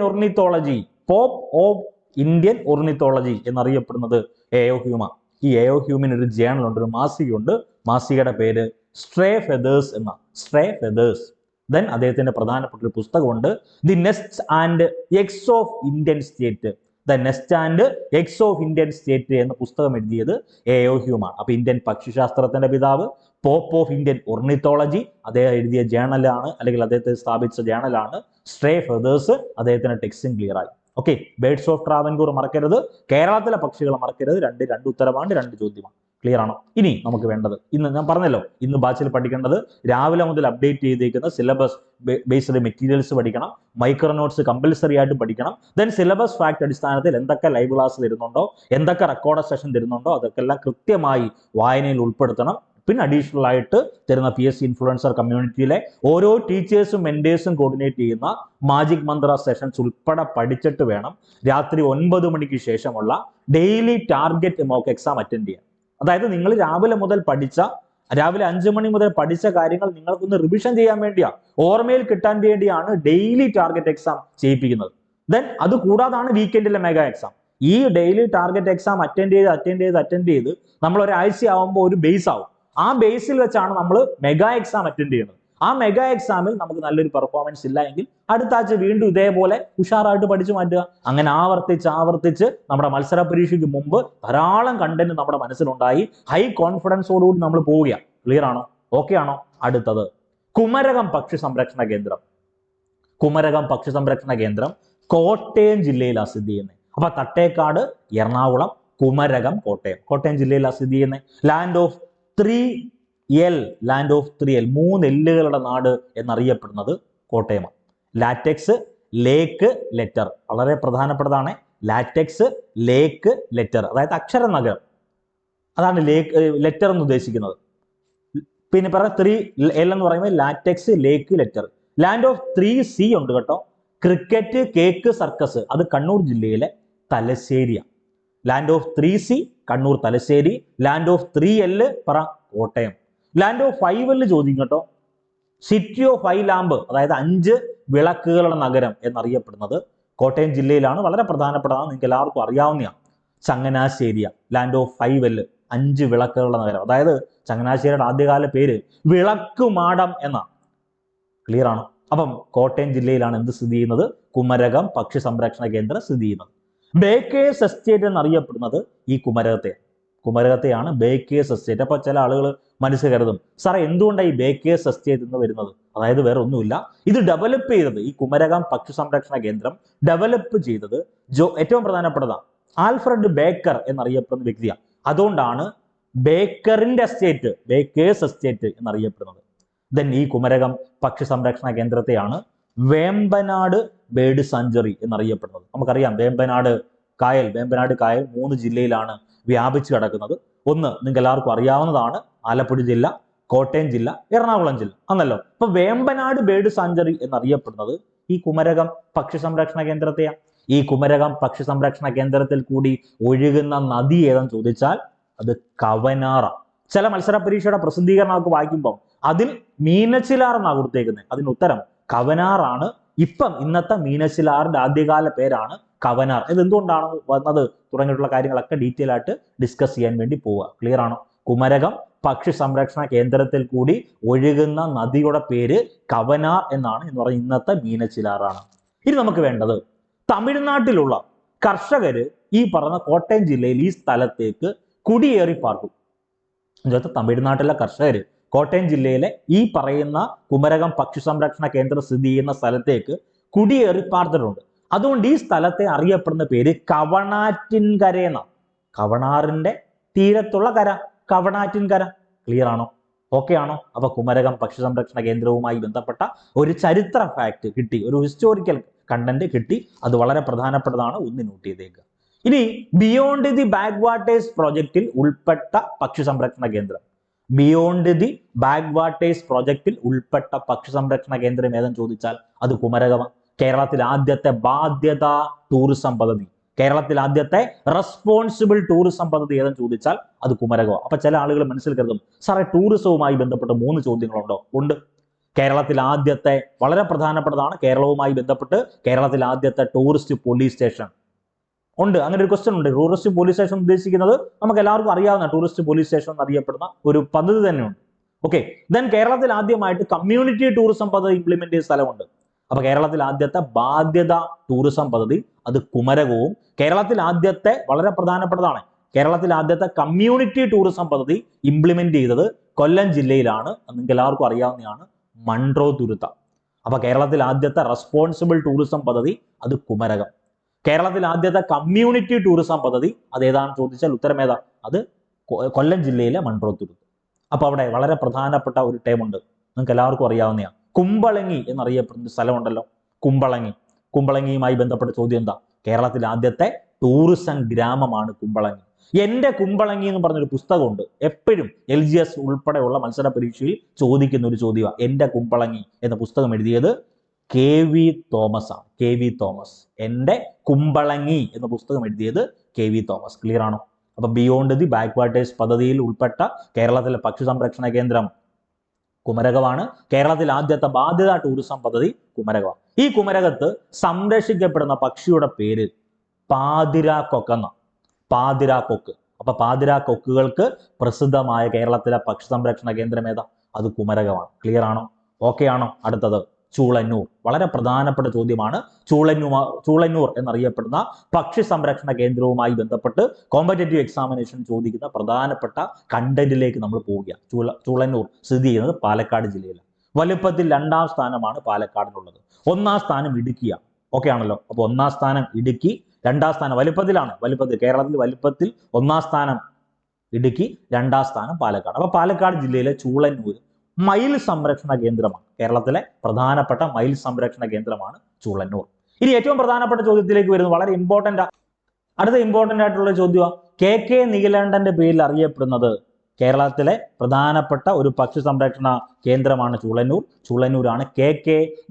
[SPEAKER 1] ഒർണിത്തോളജി എന്നറിയപ്പെടുന്നത് AO ഹ്യൂമാണ്. ഈ AO ഹ്യൂമിന് ഒരു ജേണൽ ഉണ്ട്, ഒരു മാസികയുണ്ട്. മാസികയുടെ പേര് സ്ട്രേ ഫെദേഴ്സ് എന്ന. Stray feathers. ദെൻ അദ്ദേഹത്തിന്റെ പ്രധാനപ്പെട്ട ഒരു പുസ്തകമുണ്ട് the nest and X of Indian state. The nest and X of Indian state എന്ന പുസ്തകം എഴുതിയത് A.O. ഹ്യൂമാണ്. അപ്പൊ ഇന്ത്യൻ പക്ഷിശാസ്ത്രത്തിന്റെ പിതാവ്, പോപ്പ് ഓഫ് ഇന്ത്യൻ ഒർണിത്തോളജി, അദ്ദേഹം എഴുതിയ ജേണലാണ് അല്ലെങ്കിൽ അദ്ദേഹത്തെ സ്ഥാപിച്ച ജേണലാണ് സ്ട്രേ ഫെദേഴ്സ്. അദ്ദേഹത്തിന് ടെക്സ്റ്റും ക്ലിയർ ആയി. ഓക്കെ, ബേർഡ്സ് ഓഫ് ട്രാവൻകൂർ മറക്കരുത്, കേരളത്തിലെ പക്ഷികൾ മറക്കരുത്. രണ്ട് ഉത്തരമാണ്, 2 ചോദ്യമാണ്. ക്ലിയർ ആണോ? ഇനി നമുക്ക് വേണ്ടത്, ഇന്ന് ഞാൻ പറഞ്ഞല്ലോ, ഇന്ന് ബാച്ചിൽ പഠിക്കേണ്ടത് രാവിലെ മുതൽ അപ്ഡേറ്റ് ചെയ്തേക്കുന്ന സിലബസ് ബേസ്ഡ് മെറ്റീരിയൽസ് പഠിക്കണം, മൈക്രോ നോട്ട്സ് കമ്പൽസറി ആയിട്ട് പഠിക്കണം. ദെൻ സിലബസ് ഫാക്ട് അടിസ്ഥാനത്തിൽ എന്തൊക്കെ ലൈവ് ക്ലാസ് തരുന്നുണ്ടോ, എന്തൊക്കെ റെക്കോർഡ് സെഷൻ തരുന്നുണ്ടോ, അതൊക്കെ എല്ലാം കൃത്യമായി വായനയിൽ ഉൾപ്പെടുത്തണം. പിന്നെ അഡീഷണൽ ആയിട്ട് തരുന്ന PSC ഇൻഫ്ലുവൻസർ കമ്മ്യൂണിറ്റിയിലെ ഓരോ ടീച്ചേഴ്സും മെന്റേഴ്സും കോർഡിനേറ്റ് ചെയ്യുന്ന മാജിക് മന്ത്ര സെഷൻസ് ഉൾപ്പെടെ പഠിച്ചിട്ട് വേണം രാത്രി 9 മണിക്ക് ശേഷമുള്ള daily target mock exam attend ചെയ്യാൻ. അതായത് നിങ്ങൾ രാവിലെ 5 മണി മുതൽ പഠിച്ച കാര്യങ്ങൾ നിങ്ങൾക്കൊന്ന് റിവിഷൻ ചെയ്യാൻ വേണ്ടിയാ, ഓർമ്മയിൽ കിട്ടാൻ വേണ്ടിയാണ് ഡെയിലി ടാർഗറ്റ് എക്സാം ചെയ്യിപ്പിക്കുന്നത്. ദെൻ അത് കൂടാതാണ് വീക്കെൻഡിലെ മെഗാ എക്സാം. ഈ ഡെയിലി ടാർഗറ്റ് എക്സാം അറ്റൻഡ് ചെയ്ത് നമ്മൾ ഒരാഴ്ച ആവുമ്പോൾ ഒരു ബേസ് ആവും. ആ ബേസിൽ വെച്ചാണ് നമ്മൾ മെഗാ എക്സാം അറ്റൻഡ് ചെയ്യുന്നത്. ആ മെഗാ എക്സാമിൽ നമുക്ക് നല്ലൊരു പെർഫോമൻസ് ഇല്ല എങ്കിൽ അടുത്ത ആഴ്ച വീണ്ടും ഇതേപോലെ ഉഷാറായിട്ട് പഠിച്ചു മാറ്റുക. അങ്ങനെ ആവർത്തിച്ച് നമ്മുടെ മത്സര പരീക്ഷയ്ക്ക് മുമ്പ് ധാരാളം കണ്ടന്റ് നമ്മുടെ മനസ്സിലുണ്ടായി ഹൈ കോൺഫിഡൻസോടുകൂടി നമ്മൾ പോവുകയാണ്. ക്ലിയർ ആണോ? ഓക്കെ ആണോ? അടുത്തത് കുമരകം പക്ഷി സംരക്ഷണ കേന്ദ്രം. കുമരകം പക്ഷി സംരക്ഷണ കേന്ദ്രം കോട്ടയം ജില്ലയിലാണ് സ്ഥിതി ചെയ്യുന്നത്. അപ്പൊ തട്ടേക്കാട് എറണാകുളം, കുമരകം കോട്ടയം ജില്ലയിലാണ് സ്ഥിതി ചെയ്യുന്നത്. Land of 3L, land of 3L, 3 എല്ലുകളുടെ നാട് എന്നറിയപ്പെടുന്നത് കോട്ടയമാണ്. ലാറ്റക്സ്, ലേക്ക്, ലെറ്റർ, വളരെ പ്രധാനപ്പെട്ടതാണ്. ലാറ്റക്സ്, ലേക്ക്, ലെറ്റർ, അതായത് അക്ഷര നഗരം, അതാണ് ലെറ്റർ എന്ന് ഉദ്ദേശിക്കുന്നത്. പിന്നെ പറയാം 3L എന്ന് പറയുമ്പോൾ latex, lake, letter. Land of 3C ഉണ്ട് കേട്ടോ, ക്രിക്കറ്റ്, കേക്ക്, സർക്കസ്, അത് കണ്ണൂർ ജില്ലയിലെ തലശ്ശേരിയാണ്. Land of 3C Kannur, Thalassery. Land of 3L പറ കോട്ടയം. ലാൻഡ് ഓഫ് 5L ചോദിക്കും കേട്ടോ, സിറ്റി ഓഫ് 5 ലാമ്പ്, അതായത് 5 വിളക്കുകളുടെ നഗരം എന്നറിയപ്പെടുന്നത് കോട്ടയം ജില്ലയിലാണ്. വളരെ പ്രധാനപ്പെട്ടതാണ്, നിങ്ങൾക്ക് എല്ലാവർക്കും അറിയാവുന്നതാണ്. ചങ്ങനാശ്ശേരിയ. ലാൻഡ് ഓഫ് 5L 5 വിളക്കുകളുടെ നഗരം, അതായത് ചങ്ങനാശ്ശേരിയുടെ ആദ്യകാല പേര് വിളക്കുമാടം എന്നാണ്. ക്ലിയർ ആണോ? അപ്പം കോട്ടയം ജില്ലയിലാണ് എന്ത് സ്ഥിതി ചെയ്യുന്നത്? കുമരകം പക്ഷി സംരക്ഷണ കേന്ദ്രം സ്ഥിതി ചെയ്യുന്നത്. ബേക്കേഴ്സ് എസ്റ്റേറ്റ് എന്നറിയപ്പെടുന്നത് ഈ കുമരകത്തെയാണ് ബേക്കേഴ്സ് എസ്റ്റേറ്റ്. അപ്പൊ ചില ആളുകൾ മനസ്സ് കരുതും, സാറേ എന്തുകൊണ്ടാണ് ഈ ബേക്കേഴ്സ് എസ്റ്റേറ്റ് എന്ന് വരുന്നത്? അതായത് വേറെ ഒന്നുമില്ല, ഇത് ഡെവലപ്പ് ചെയ്തത്, ഈ കുമരകം പക്ഷി സംരക്ഷണ കേന്ദ്രം ഡെവലപ്പ് ചെയ്തത് ഏറ്റവും പ്രധാനപ്പെട്ടതാണ് ആൽഫ്രഡ് ബേക്കർ എന്നറിയപ്പെടുന്ന വ്യക്തിയാണ്. അതുകൊണ്ടാണ് ബേക്കറിന്റെ എസ്റ്റേറ്റ്, ബേക്കേഴ്സ് എസ്റ്റേറ്റ് എന്നറിയപ്പെടുന്നത്. ദെൻ ഈ കുമരകം പക്ഷി സംരക്ഷണ കേന്ദ്രത്തെയാണ് വേമ്പനാട് ബേർഡ് സാഞ്ചുറി എന്നറിയപ്പെടുന്നത്. നമുക്കറിയാം വേമ്പനാട് കായൽ 3 ജില്ലയിലാണ് വ്യാപിച്ചു കിടക്കുന്നത്. ഒന്ന് നിങ്ങൾക്ക് എല്ലാവർക്കും അറിയാവുന്നതാണ്, ആലപ്പുഴ ജില്ല, കോട്ടയം ജില്ല, എറണാകുളം ജില്ല ആണല്ലോ. അപ്പൊ വേമ്പനാട് ബേർഡ് സാഞ്ചുറി എന്നറിയപ്പെടുന്നത് ഈ കുമരകം പക്ഷി സംരക്ഷണ കേന്ദ്രത്തെയാണ്. ഈ കുമരകം പക്ഷി സംരക്ഷണ കേന്ദ്രത്തിൽ കൂടി ഒഴുകുന്ന നദി ഏതെന്ന് ചോദിച്ചാൽ അത് കവനാറ. ചില മത്സര പരീക്ഷയുടെ പ്രസിദ്ധീകരണമൊക്കെ വായിക്കുമ്പോൾ അതിൽ മീനച്ചിലാർ എന്നാണ് കൊടുത്തേക്കുന്നത്. അതിന് ഉത്തരം കവനാറാണ്. ഇന്നത്തെ മീനച്ചിലാറിന്റെ ആദ്യകാല പേരാണ് കവനാർ. ഇത് എന്തുകൊണ്ടാണ് വന്നത് തുടങ്ങിയിട്ടുള്ള കാര്യങ്ങളൊക്കെ ഡീറ്റെയിൽ ആയിട്ട് ഡിസ്കസ് ചെയ്യാൻ വേണ്ടി പോവുക. ക്ലിയർ ആണോ? കുമരകം പക്ഷി സംരക്ഷണ കേന്ദ്രത്തിൽ കൂടി ഒഴുകുന്ന നദിയുടെ പേര് കവനാർ എന്നാണ്, എന്ന് പറയുന്നത് ഇന്നത്തെ മീനച്ചിലാറാണ്. ഇനി നമുക്ക് വേണ്ടത് തമിഴ്നാട്ടിലുള്ള കർഷകര് ഈ പറഞ്ഞ കോട്ടയം ജില്ലയിൽ ഈ സ്ഥലത്തേക്ക് കുടിയേറി പാർക്കും. തമിഴ്നാട്ടിലെ കർഷകര് കോട്ടയം ജില്ലയിലെ ഈ പറയുന്ന കുമരകം പക്ഷി സംരക്ഷണ കേന്ദ്രം സ്ഥിതി ചെയ്യുന്ന സ്ഥലത്തേക്ക് കുടിയേറി പാർത്തിട്ടുണ്ട്. അതുകൊണ്ട് ഈ സ്ഥലത്തെ അറിയപ്പെടുന്ന പേര് കവണാറ്റിൻകര എന്നാണ്. കവണാറിന്റെ തീരത്തുള്ള കര, കവണാറ്റിൻകര. ക്ലിയർ ആണോ? ഓക്കെ ആണോ? അപ്പൊ കുമരകം പക്ഷി സംരക്ഷണ കേന്ദ്രവുമായി ബന്ധപ്പെട്ട ഒരു ചരിത്ര ഫാക്ട് കിട്ടി, ഒരു ഹിസ്റ്റോറിക്കൽ കണ്ടന്റ് കിട്ടി. അത് വളരെ പ്രധാനപ്പെട്ടതാണ്, ഒന്ന് നോട്ട് ചെയ്തേക്കുക. ഇനി ബിയോണ്ട് ദി ബാക്ക് വാട്ടേഴ്സ് പ്രോജക്റ്റിൽ ഉൾപ്പെട്ട പക്ഷി സംരക്ഷണ കേന്ദ്രം, ബിയോണ്ട് ദി ബാക്ക് വാട്ടേഴ്സ് പ്രോജക്റ്റിൽ ഉൾപ്പെട്ട പക്ഷി സംരക്ഷണ കേന്ദ്രം ഏതെന്ന് ചോദിച്ചാൽ അത് കുമരകമാണ്. കേരളത്തിലെ ആദ്യത്തെ ബാധ്യത ടൂറിസം പദ്ധതി, കേരളത്തിലെ ആദ്യത്തെ റെസ്പോൺസിബിൾ ടൂറിസം പദ്ധതി ഏതെന്ന് ചോദിച്ചാൽ അത് കുമരകമാണ്. അപ്പൊ ചില ആളുകൾ മനസ്സിൽ കരുതും, സാറേ ടൂറിസവുമായി ബന്ധപ്പെട്ട 3 ചോദ്യങ്ങളുണ്ടോ? ഉണ്ട്. കേരളത്തിലെ ആദ്യത്തെ, വളരെ പ്രധാനപ്പെട്ടതാണ്, കേരളവുമായി ബന്ധപ്പെട്ട് കേരളത്തിലെ ആദ്യത്തെ ടൂറിസ്റ്റ് പോലീസ് സ്റ്റേഷൻ ഉണ്ട്. അങ്ങനെ ഒരു ക്വസ്റ്റ്യൻ ഉണ്ട്. ടൂറിസ്റ്റ് പോലീസ് സ്റ്റേഷൻ ഉദ്ദേശിക്കുന്നത് നമുക്ക് എല്ലാവർക്കും അറിയാവുന്ന ടൂറിസ്റ്റ് പോലീസ് സ്റ്റേഷൻ എന്നറിയപ്പെടുന്ന ഒരു പദ്ധതി തന്നെയുണ്ട്. ഓക്കെ. ദെൻ കേരളത്തിൽ ആദ്യമായിട്ട് കമ്മ്യൂണിറ്റി ടൂറിസം പദ്ധതി ഇംപ്ലിമെന്റ് ചെയ്ത സ്ഥലമുണ്ട്. അപ്പൊ കേരളത്തിൽ ആദ്യത്തെ ബാധ്യത ടൂറിസം പദ്ധതി അത് കുമരകവും, കേരളത്തിൽ ആദ്യത്തെ വളരെ പ്രധാനപ്പെട്ടതാണ്, കേരളത്തിൽ ആദ്യത്തെ കമ്മ്യൂണിറ്റി ടൂറിസം പദ്ധതി ഇംപ്ലിമെന്റ് ചെയ്തത് കൊല്ലം ജില്ലയിലാണ്. നിങ്ങൾക്ക് എല്ലാവർക്കും അറിയാവുന്നതാണ്, മൺട്രോ തുരുത്ത. അപ്പൊ കേരളത്തിൽ ആദ്യത്തെ റെസ്പോൺസിബിൾ ടൂറിസം പദ്ധതി അത് കുമരകം. കേരളത്തിൽ ആദ്യത്തെ കമ്മ്യൂണിറ്റി ടൂറിസം പദ്ധതി അത് ഏതാണെന്ന് ചോദിച്ചാൽ ഉത്തരം ഏതാ? അത് കൊല്ലം ജില്ലയിലെ മൺട്രോ തുരുത്ത്. അപ്പൊ അവിടെ വളരെ പ്രധാനപ്പെട്ട ഒരു ടേം ഉണ്ട്, നിങ്ങൾക്ക് എല്ലാവർക്കും അറിയാവുന്നതാണ്, കുമ്പളങ്ങി എന്നറിയപ്പെടുന്ന സ്ഥലമുണ്ടല്ലോ, കുമ്പളങ്ങി. കുമ്പളങ്ങിയുമായി ബന്ധപ്പെട്ട ചോദ്യം എന്താ? കേരളത്തിൽ ആദ്യത്തെ ടൂറിസം ഗ്രാമമാണ് കുമ്പളങ്ങി. എന്റെ കുമ്പളങ്ങി എന്ന് പറഞ്ഞൊരു പുസ്തകമുണ്ട്, എപ്പോഴും LGS ഉൾപ്പെടെയുള്ള മത്സര പരീക്ഷയിൽ ചോദിക്കുന്ന ഒരു ചോദ്യമാണ്. എന്റെ കുമ്പളങ്ങി എന്ന പുസ്തകം എഴുതിയത് KV തോമസ് ആണ്. KV Thomas. എന്റെ കുമ്പളങ്ങി എന്ന പുസ്തകം എഴുതിയത് KV തോമസ്. ക്ലിയർ ആണോ? അപ്പൊ ബിയോണ്ട് ദി ബാക്ക്വാട്ടേഴ്സ് പദ്ധതിയിൽ ഉൾപ്പെട്ട കേരളത്തിലെ പക്ഷി സംരക്ഷണ കേന്ദ്രം കുമരകമാണ്. കേരളത്തിൽ ആദ്യത്തെ ബാധ്യത ടൂറിസം പദ്ധതി കുമരകമാണ്. ഈ കുമരകത്ത് സംരക്ഷിക്കപ്പെടുന്ന പക്ഷിയുടെ പേര് പാതിരാക്കൊക്കെന്ന. പാതിരാക്കൊക്ക്. അപ്പൊ പാതിരാക്കൊക്കുകൾക്ക് പ്രസിദ്ധമായ കേരളത്തിലെ പക്ഷി സംരക്ഷണ കേന്ദ്രം ഏതാ? അത് കുമരകമാണ്. ക്ലിയർ ആണോ? ഓക്കെ ആണോ? അടുത്തത് ചൂളന്നൂർ. വളരെ പ്രധാനപ്പെട്ട ചോദ്യമാണ്. ചൂളന്നൂർ എന്നറിയപ്പെടുന്ന പക്ഷി സംരക്ഷണ കേന്ദ്രവുമായി ബന്ധപ്പെട്ട് കോമ്പറ്റേറ്റീവ് എക്സാമിനേഷൻ ചോദിക്കുന്ന പ്രധാനപ്പെട്ട കണ്ടന്റിലേക്ക് നമ്മൾ പോവുക. ചൂളന്നൂർ സ്ഥിതി ചെയ്യുന്നത് പാലക്കാട് ജില്ലയിലാണ്. വലുപ്പത്തിൽ 2ാം സ്ഥാനമാണ് പാലക്കാടിനുള്ളത്. 1ാം സ്ഥാനം ഇടുക്കിയാണ്. ഓക്കെ ആണല്ലോ? അപ്പൊ 1ാം സ്ഥാനം ഇടുക്കി, 2ാം സ്ഥാനം വലുപ്പത്തിലാണ്. കേരളത്തിൽ വലുപ്പത്തിൽ 1ാം സ്ഥാനം ഇടുക്കി, 2ാം സ്ഥാനം പാലക്കാട്. അപ്പൊ പാലക്കാട് ജില്ലയിലെ ചൂളന്നൂർ മയിൽ സംരക്ഷണ കേന്ദ്രമാണ്. കേരളത്തിലെ പ്രധാനപ്പെട്ട മയിൽ സംരക്ഷണ കേന്ദ്രമാണ് ചൂളന്നൂർ. ഇനി ഏറ്റവും പ്രധാനപ്പെട്ട ചോദ്യത്തിലേക്ക് വരുന്നത് വളരെ ഇമ്പോർട്ടന്റ്. അടുത്ത ഇമ്പോർട്ടന്റ് ആയിട്ടുള്ള ചോദ്യമാണ്, KK നീലകണ്ഠന്റെ പേരിൽ അറിയപ്പെടുന്നത് കേരളത്തിലെ പ്രധാനപ്പെട്ട ഒരു പക്ഷി സംരക്ഷണ കേന്ദ്രമാണ് ചൂളന്നൂർ. ചൂളന്നൂരാണ് KK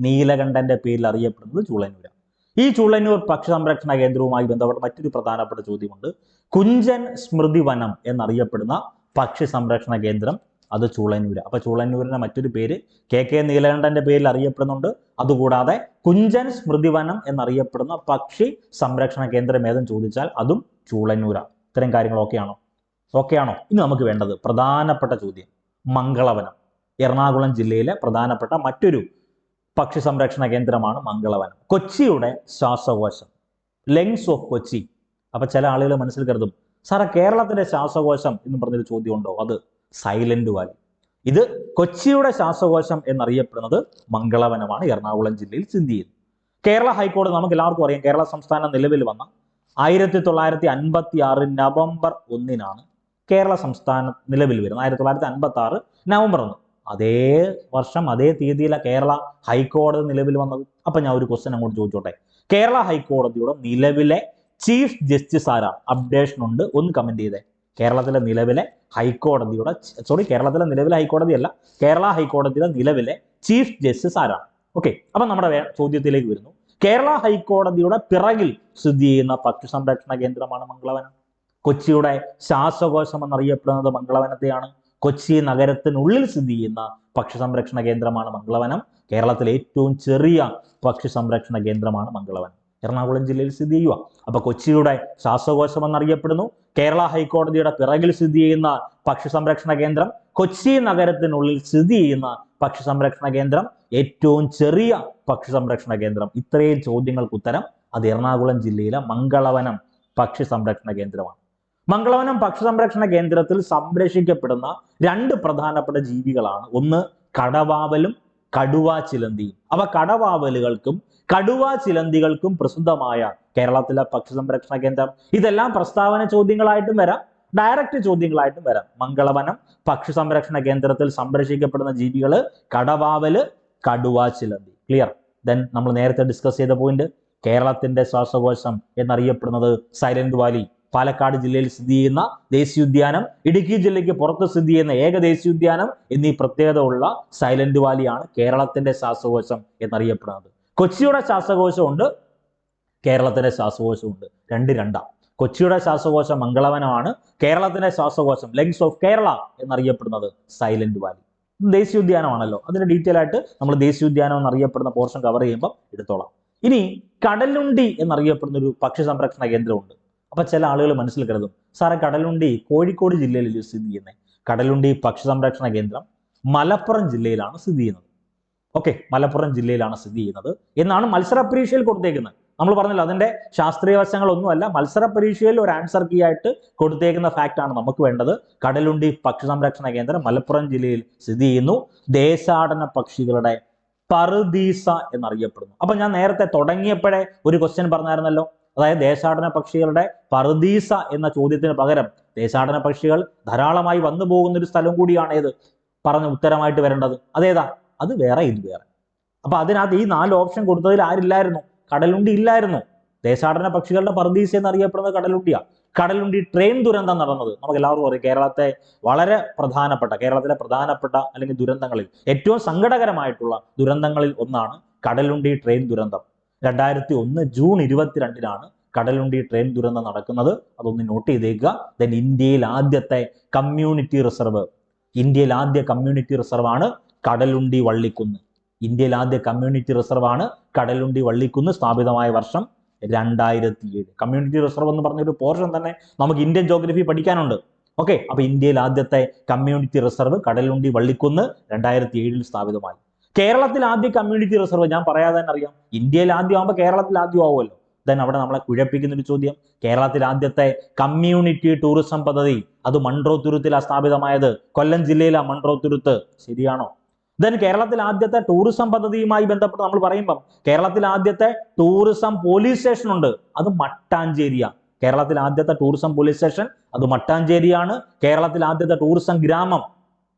[SPEAKER 1] നീലകണ്ഠന്റെ പേരിൽ അറിയപ്പെടുന്നത്. ചൂളന്നൂരാണ്. ഈ ചൂളന്നൂർ പക്ഷി സംരക്ഷണ കേന്ദ്രവുമായി ബന്ധപ്പെട്ട മറ്റൊരു പ്രധാനപ്പെട്ട ചോദ്യമുണ്ട്. കുഞ്ചൻ സ്മൃതി വനം എന്നറിയപ്പെടുന്ന പക്ഷി സംരക്ഷണ കേന്ദ്രം അത് ചൂളന്നൂര്. അപ്പൊ ചൂളന്നൂരിന്റെ മറ്റൊരു പേര് KK നീലകണ്ഠന്റെ പേരിൽ അറിയപ്പെടുന്നുണ്ട്. അതുകൂടാതെ കുഞ്ചൻ സ്മൃതി വനം എന്നറിയപ്പെടുന്ന പക്ഷി സംരക്ഷണ കേന്ദ്രം ഏതെന്ന് ചോദിച്ചാൽ അതും ചൂളന്നൂരാണ്. ഇത്തരം കാര്യങ്ങൾ ഓക്കെയാണോ? ഓക്കെയാണോ? ഇനി നമുക്ക് വേണ്ടത് പ്രധാനപ്പെട്ട ചോദ്യം, മംഗളവനം. എറണാകുളം ജില്ലയിലെ പ്രധാനപ്പെട്ട മറ്റൊരു പക്ഷി സംരക്ഷണ കേന്ദ്രമാണ് മംഗളവനം. കൊച്ചിയുടെ ശ്വാസകോശം, ലങ്സ് ഓഫ് കൊച്ചി. അപ്പൊ ചില ആളുകൾ മനസ്സിൽ കരുതും, സാറേ കേരളത്തിന്റെ ശ്വാസകോശം എന്ന് പറഞ്ഞൊരു ചോദ്യം ഉണ്ടോ? അത് സൈലന്റ് വാലി. ഇത് കൊച്ചിയുടെ ശ്വാസകോശം എന്നറിയപ്പെടുന്നത് മംഗളവനമാണ്, എറണാകുളം ജില്ലയിൽ സ്ഥിതി ചെയ്യുന്നത്. കേരള ഹൈക്കോടതി നമുക്ക് എല്ലാവർക്കും അറിയാം, കേരള സംസ്ഥാനം നിലവിൽ വന്ന 1956 നവംബർ 1 കേരള സംസ്ഥാനം നിലവിൽ വരുന്നത്. 1956 നവംബർ 1. അതേ വർഷം അതേ തീയതിയിലെ കേരള ഹൈക്കോടതി നിലവിൽ വന്നത്. അപ്പൊ ഞാൻ ഒരു ക്വസ്റ്റ്യൻ അങ്ങോട്ട് ചോദിച്ചോട്ടെ, കേരള ഹൈക്കോടതിയുടെ നിലവിലെ ചീഫ് ജസ്റ്റിസ് ആരാണ്? അപ്ഡേഷൻ ഉണ്ട്, ഒന്ന് കമന്റ് ചെയ്തേ. കേരളത്തിലെ നിലവിലെ ഹൈക്കോടതിയുടെ കേരളത്തിലെ നിലവിലെ ഹൈക്കോടതി അല്ല, കേരള ഹൈക്കോടതിയുടെ നിലവിലെ ചീഫ് ജസ്റ്റിസ് ആരാണ്? ഓക്കെ. അപ്പൊ നമ്മുടെ ചോദ്യത്തിലേക്ക് വരുന്നു. കേരള ഹൈക്കോടതിയുടെ പിറകിൽ സ്ഥിതി ചെയ്യുന്ന പക്ഷി സംരക്ഷണ കേന്ദ്രമാണ് മംഗളവനം. കൊച്ചിയുടെ ശ്വാസകോശം എന്നറിയപ്പെടുന്നത് മംഗളവനത്തെയാണ്. കൊച്ചി നഗരത്തിനുള്ളിൽ സ്ഥിതി ചെയ്യുന്ന പക്ഷി സംരക്ഷണ കേന്ദ്രമാണ് മംഗളവനം. കേരളത്തിലെ ഏറ്റവും ചെറിയ പക്ഷി സംരക്ഷണ കേന്ദ്രമാണ് മംഗളവനം. എറണാകുളം ജില്ലയിൽ സ്ഥിതി ചെയ്യുക. അപ്പൊ കൊച്ചിയുടെ ശ്വാസകോശം എന്നറിയപ്പെടുന്നു. കേരള ഹൈക്കോടതിയുടെ പിറകിൽ സ്ഥിതി ചെയ്യുന്ന പക്ഷി സംരക്ഷണ കേന്ദ്രം, കൊച്ചി നഗരത്തിനുള്ളിൽ സ്ഥിതി ചെയ്യുന്ന പക്ഷി സംരക്ഷണ കേന്ദ്രം, ഏറ്റവും ചെറിയ പക്ഷി സംരക്ഷണ കേന്ദ്രം. ഇത്രയും ചോദ്യങ്ങൾക്ക് ഉത്തരം അത് എറണാകുളം ജില്ലയിലെ മംഗളവനം പക്ഷി സംരക്ഷണ കേന്ദ്രമാണ്. മംഗളവനം പക്ഷി സംരക്ഷണ കേന്ദ്രത്തിൽ സംരക്ഷിക്കപ്പെടുന്ന 2 പ്രധാനപ്പെട്ട ജീവികളാണ്. ഒന്ന് കടവാവലും കടുവാ ചിലന്തിയും. അവ കടവാവലുകൾക്കും കടുവാ ചിലന്തികൾക്കും പ്രസിദ്ധമായ കേരളത്തിലെ പക്ഷി സംരക്ഷണ കേന്ദ്രം. ഇതെല്ലാം പ്രസ്താവന ചോദ്യങ്ങളായിട്ടും വരാം, ഡയറക്റ്റ് ചോദ്യങ്ങളായിട്ടും വരാം. മംഗളവനം പക്ഷി സംരക്ഷണ കേന്ദ്രത്തിൽ സംരക്ഷിക്കപ്പെടുന്ന ജീവികൾ കടവാവല്, കടുവാ ചിലന്തി. ക്ലിയർ? ദെൻ നമ്മൾ നേരത്തെ ഡിസ്കസ് ചെയ്ത പോയിന്റ്, കേരളത്തിന്റെ ശ്വാസകോശം എന്നറിയപ്പെടുന്നത് സൈലന്റ് വാലി, പാലക്കാട് ജില്ലയിൽ സ്ഥിതി ചെയ്യുന്ന ദേശീയോദ്യാനം, ഇടുക്കി ജില്ലയ്ക്ക് പുറത്ത് സ്ഥിതി ചെയ്യുന്ന ഏക ദേശീയോദ്യാനം എന്നീ പ്രത്യേകത ഉള്ള സൈലന്റ് വാലിയാണ് കേരളത്തിന്റെ ശ്വാസകോശം എന്നറിയപ്പെടുന്നത്. കൊച്ചിയുടെ ശ്വാസകോശമുണ്ട്, കേരളത്തിന്റെ ശ്വാസകോശമുണ്ട്. 2 കൊച്ചിയുടെ ശ്വാസകോശം മംഗളവനമാണ്. കേരളത്തിന്റെ ശ്വാസകോശം ലങ്സ് ഓഫ് കേരള എന്നറിയപ്പെടുന്നത് സൈലന്റ് വാലി. ദേശീയോദ്യാനമാണല്ലോ, അതിന് ഡീറ്റെയിൽ ആയിട്ട് നമ്മൾ ദേശീയോദ്യാനം എന്നറിയപ്പെടുന്ന പോർഷൻ കവർ ചെയ്യുമ്പോൾ എടുത്തോളാം. ഇനി കടലുണ്ടി എന്നറിയപ്പെടുന്ന ഒരു പക്ഷി സംരക്ഷണ കേന്ദ്രമുണ്ട്. അപ്പൊ ചില ആളുകൾ മനസ്സിൽ കരുതും, സാറേ കടലുണ്ടി കോഴിക്കോട് ജില്ലയിൽ സ്ഥിതി ചെയ്യുന്നത്. കടലുണ്ടി പക്ഷി സംരക്ഷണ കേന്ദ്രം മലപ്പുറം ജില്ലയിലാണ് സ്ഥിതി ചെയ്യുന്നത്. ഓക്കെ, മലപ്പുറം ജില്ലയിലാണ് സ്ഥിതി ചെയ്യുന്നത് എന്നാണ് മത്സര പരീക്ഷയിൽ കൊടുത്തേക്കുന്നത്. നമ്മൾ പറഞ്ഞല്ലോ അതിന്റെ ശാസ്ത്രീയ വശങ്ങളൊന്നുമല്ല, മത്സര പരീക്ഷയിൽ ഒരു ആൻസർ കീ ആയിട്ട് കൊടുത്തേക്കുന്ന ഫാക്റ്റ് ആണ് നമുക്ക് വേണ്ടത്. കടലുണ്ടി പക്ഷി സംരക്ഷണ കേന്ദ്രം മലപ്പുറം ജില്ലയിൽ സ്ഥിതി ചെയ്യുന്നു. ദേശാടന പക്ഷികളുടെ പറുദീസ എന്നറിയപ്പെടുന്നു. അപ്പൊ ഞാൻ നേരത്തെ തുടങ്ങിയപ്പോഴേ ഒരു ക്വസ്റ്റ്യൻ പറഞ്ഞായിരുന്നല്ലോ, അതായത് ദേശാടന പക്ഷികളുടെ പറുദീസ എന്ന ചോദ്യത്തിന് പകരം ദേശാടന പക്ഷികൾ ധാരാളമായി വന്നു പോകുന്ന ഒരു സ്ഥലം കൂടിയാണ് ഏത് പറഞ്ഞ ഉത്തരമായിട്ട് വരേണ്ടത്. അതേതാ? അത് വേറെ, ഇത് വേറെ. അപ്പൊ അതിനകത്ത് ഈ 4 ഓപ്ഷൻ കൊടുത്തതിൽ ആരില്ലായിരുന്നു? കടലുണ്ടി ഇല്ലായിരുന്നു. ദേശാടന പക്ഷികളുടെ പറുദീസ എന്നറിയപ്പെടുന്നത് കടലുണ്ടിയാ. കടലുണ്ടി ട്രെയിൻ ദുരന്തം നടന്നത് നമുക്ക് എല്ലാവർക്കും അറിയാം. കേരളത്തിലെ പ്രധാനപ്പെട്ട അല്ലെങ്കിൽ ദുരന്തങ്ങളിൽ ഏറ്റവും സങ്കടകരമായിട്ടുള്ള ദുരന്തങ്ങളിൽ ഒന്നാണ് കടലുണ്ടി ട്രെയിൻ ദുരന്തം. 2001 ജൂൺ 22-നാണ് കടലുണ്ടി ട്രെയിൻ ദുരന്തം നടക്കുന്നത്. അതൊന്ന് നോട്ട് ചെയ്തേക്കുക. ദെൻ ഇന്ത്യയിൽ ആദ്യത്തെ കമ്മ്യൂണിറ്റി റിസർവ് ആണ് കടലുണ്ടി വള്ളിക്കുന്ന്. ഇന്ത്യയിൽ ആദ്യ കമ്മ്യൂണിറ്റി റിസർവ് ആണ് കടലുണ്ടി വള്ളിക്കുന്ന്. സ്ഥാപിതമായ വർഷം 2007. കമ്മ്യൂണിറ്റി റിസർവ് എന്ന് പറഞ്ഞൊരു പോർഷൻ തന്നെ നമുക്ക് ഇന്ത്യൻ ജോഗ്രഫി പഠിക്കാനുണ്ട്. ഓക്കെ, അപ്പൊ ഇന്ത്യയിൽ ആദ്യത്തെ കമ്മ്യൂണിറ്റി റിസർവ് കടലുണ്ടി വള്ളിക്കുന്ന് 2007 സ്ഥാപിതമായി. കേരളത്തിൽ ആദ്യ കമ്മ്യൂണിറ്റി റിസർവ് ഞാൻ പറയാതെ തന്നെ അറിയാം. ഇന്ത്യയിൽ ആദ്യം ആകുമ്പോൾ കേരളത്തിൽ ആദ്യം ആവുമല്ലോ. ദെൻ അവിടെ നമ്മളെ കുഴപ്പിക്കുന്ന ഒരു ചോദ്യം, കേരളത്തിൽ ആദ്യത്തെ കമ്മ്യൂണിറ്റി ടൂറിസം പദ്ധതി അത് മൺട്രോ തുരുത്തിലാണ് സ്ഥാപിതമായത്. കൊല്ലം ജില്ലയിലെ മൺട്രോ തുരുത്ത്. ശരിയാണോ? ദെൻ കേരളത്തിൽ ആദ്യത്തെ ടൂറിസം പദ്ധതിയുമായി ബന്ധപ്പെട്ട് നമ്മൾ പറയുമ്പം കേരളത്തിൽ ആദ്യത്തെ ടൂറിസം പോലീസ് സ്റ്റേഷൻ ഉണ്ട്, അത് മട്ടാഞ്ചേരിയാണ്. കേരളത്തിൽ ആദ്യത്തെ ടൂറിസം പോലീസ് സ്റ്റേഷൻ അത് മട്ടാഞ്ചേരിയാണ്. കേരളത്തിൽ ആദ്യത്തെ ടൂറിസം ഗ്രാമം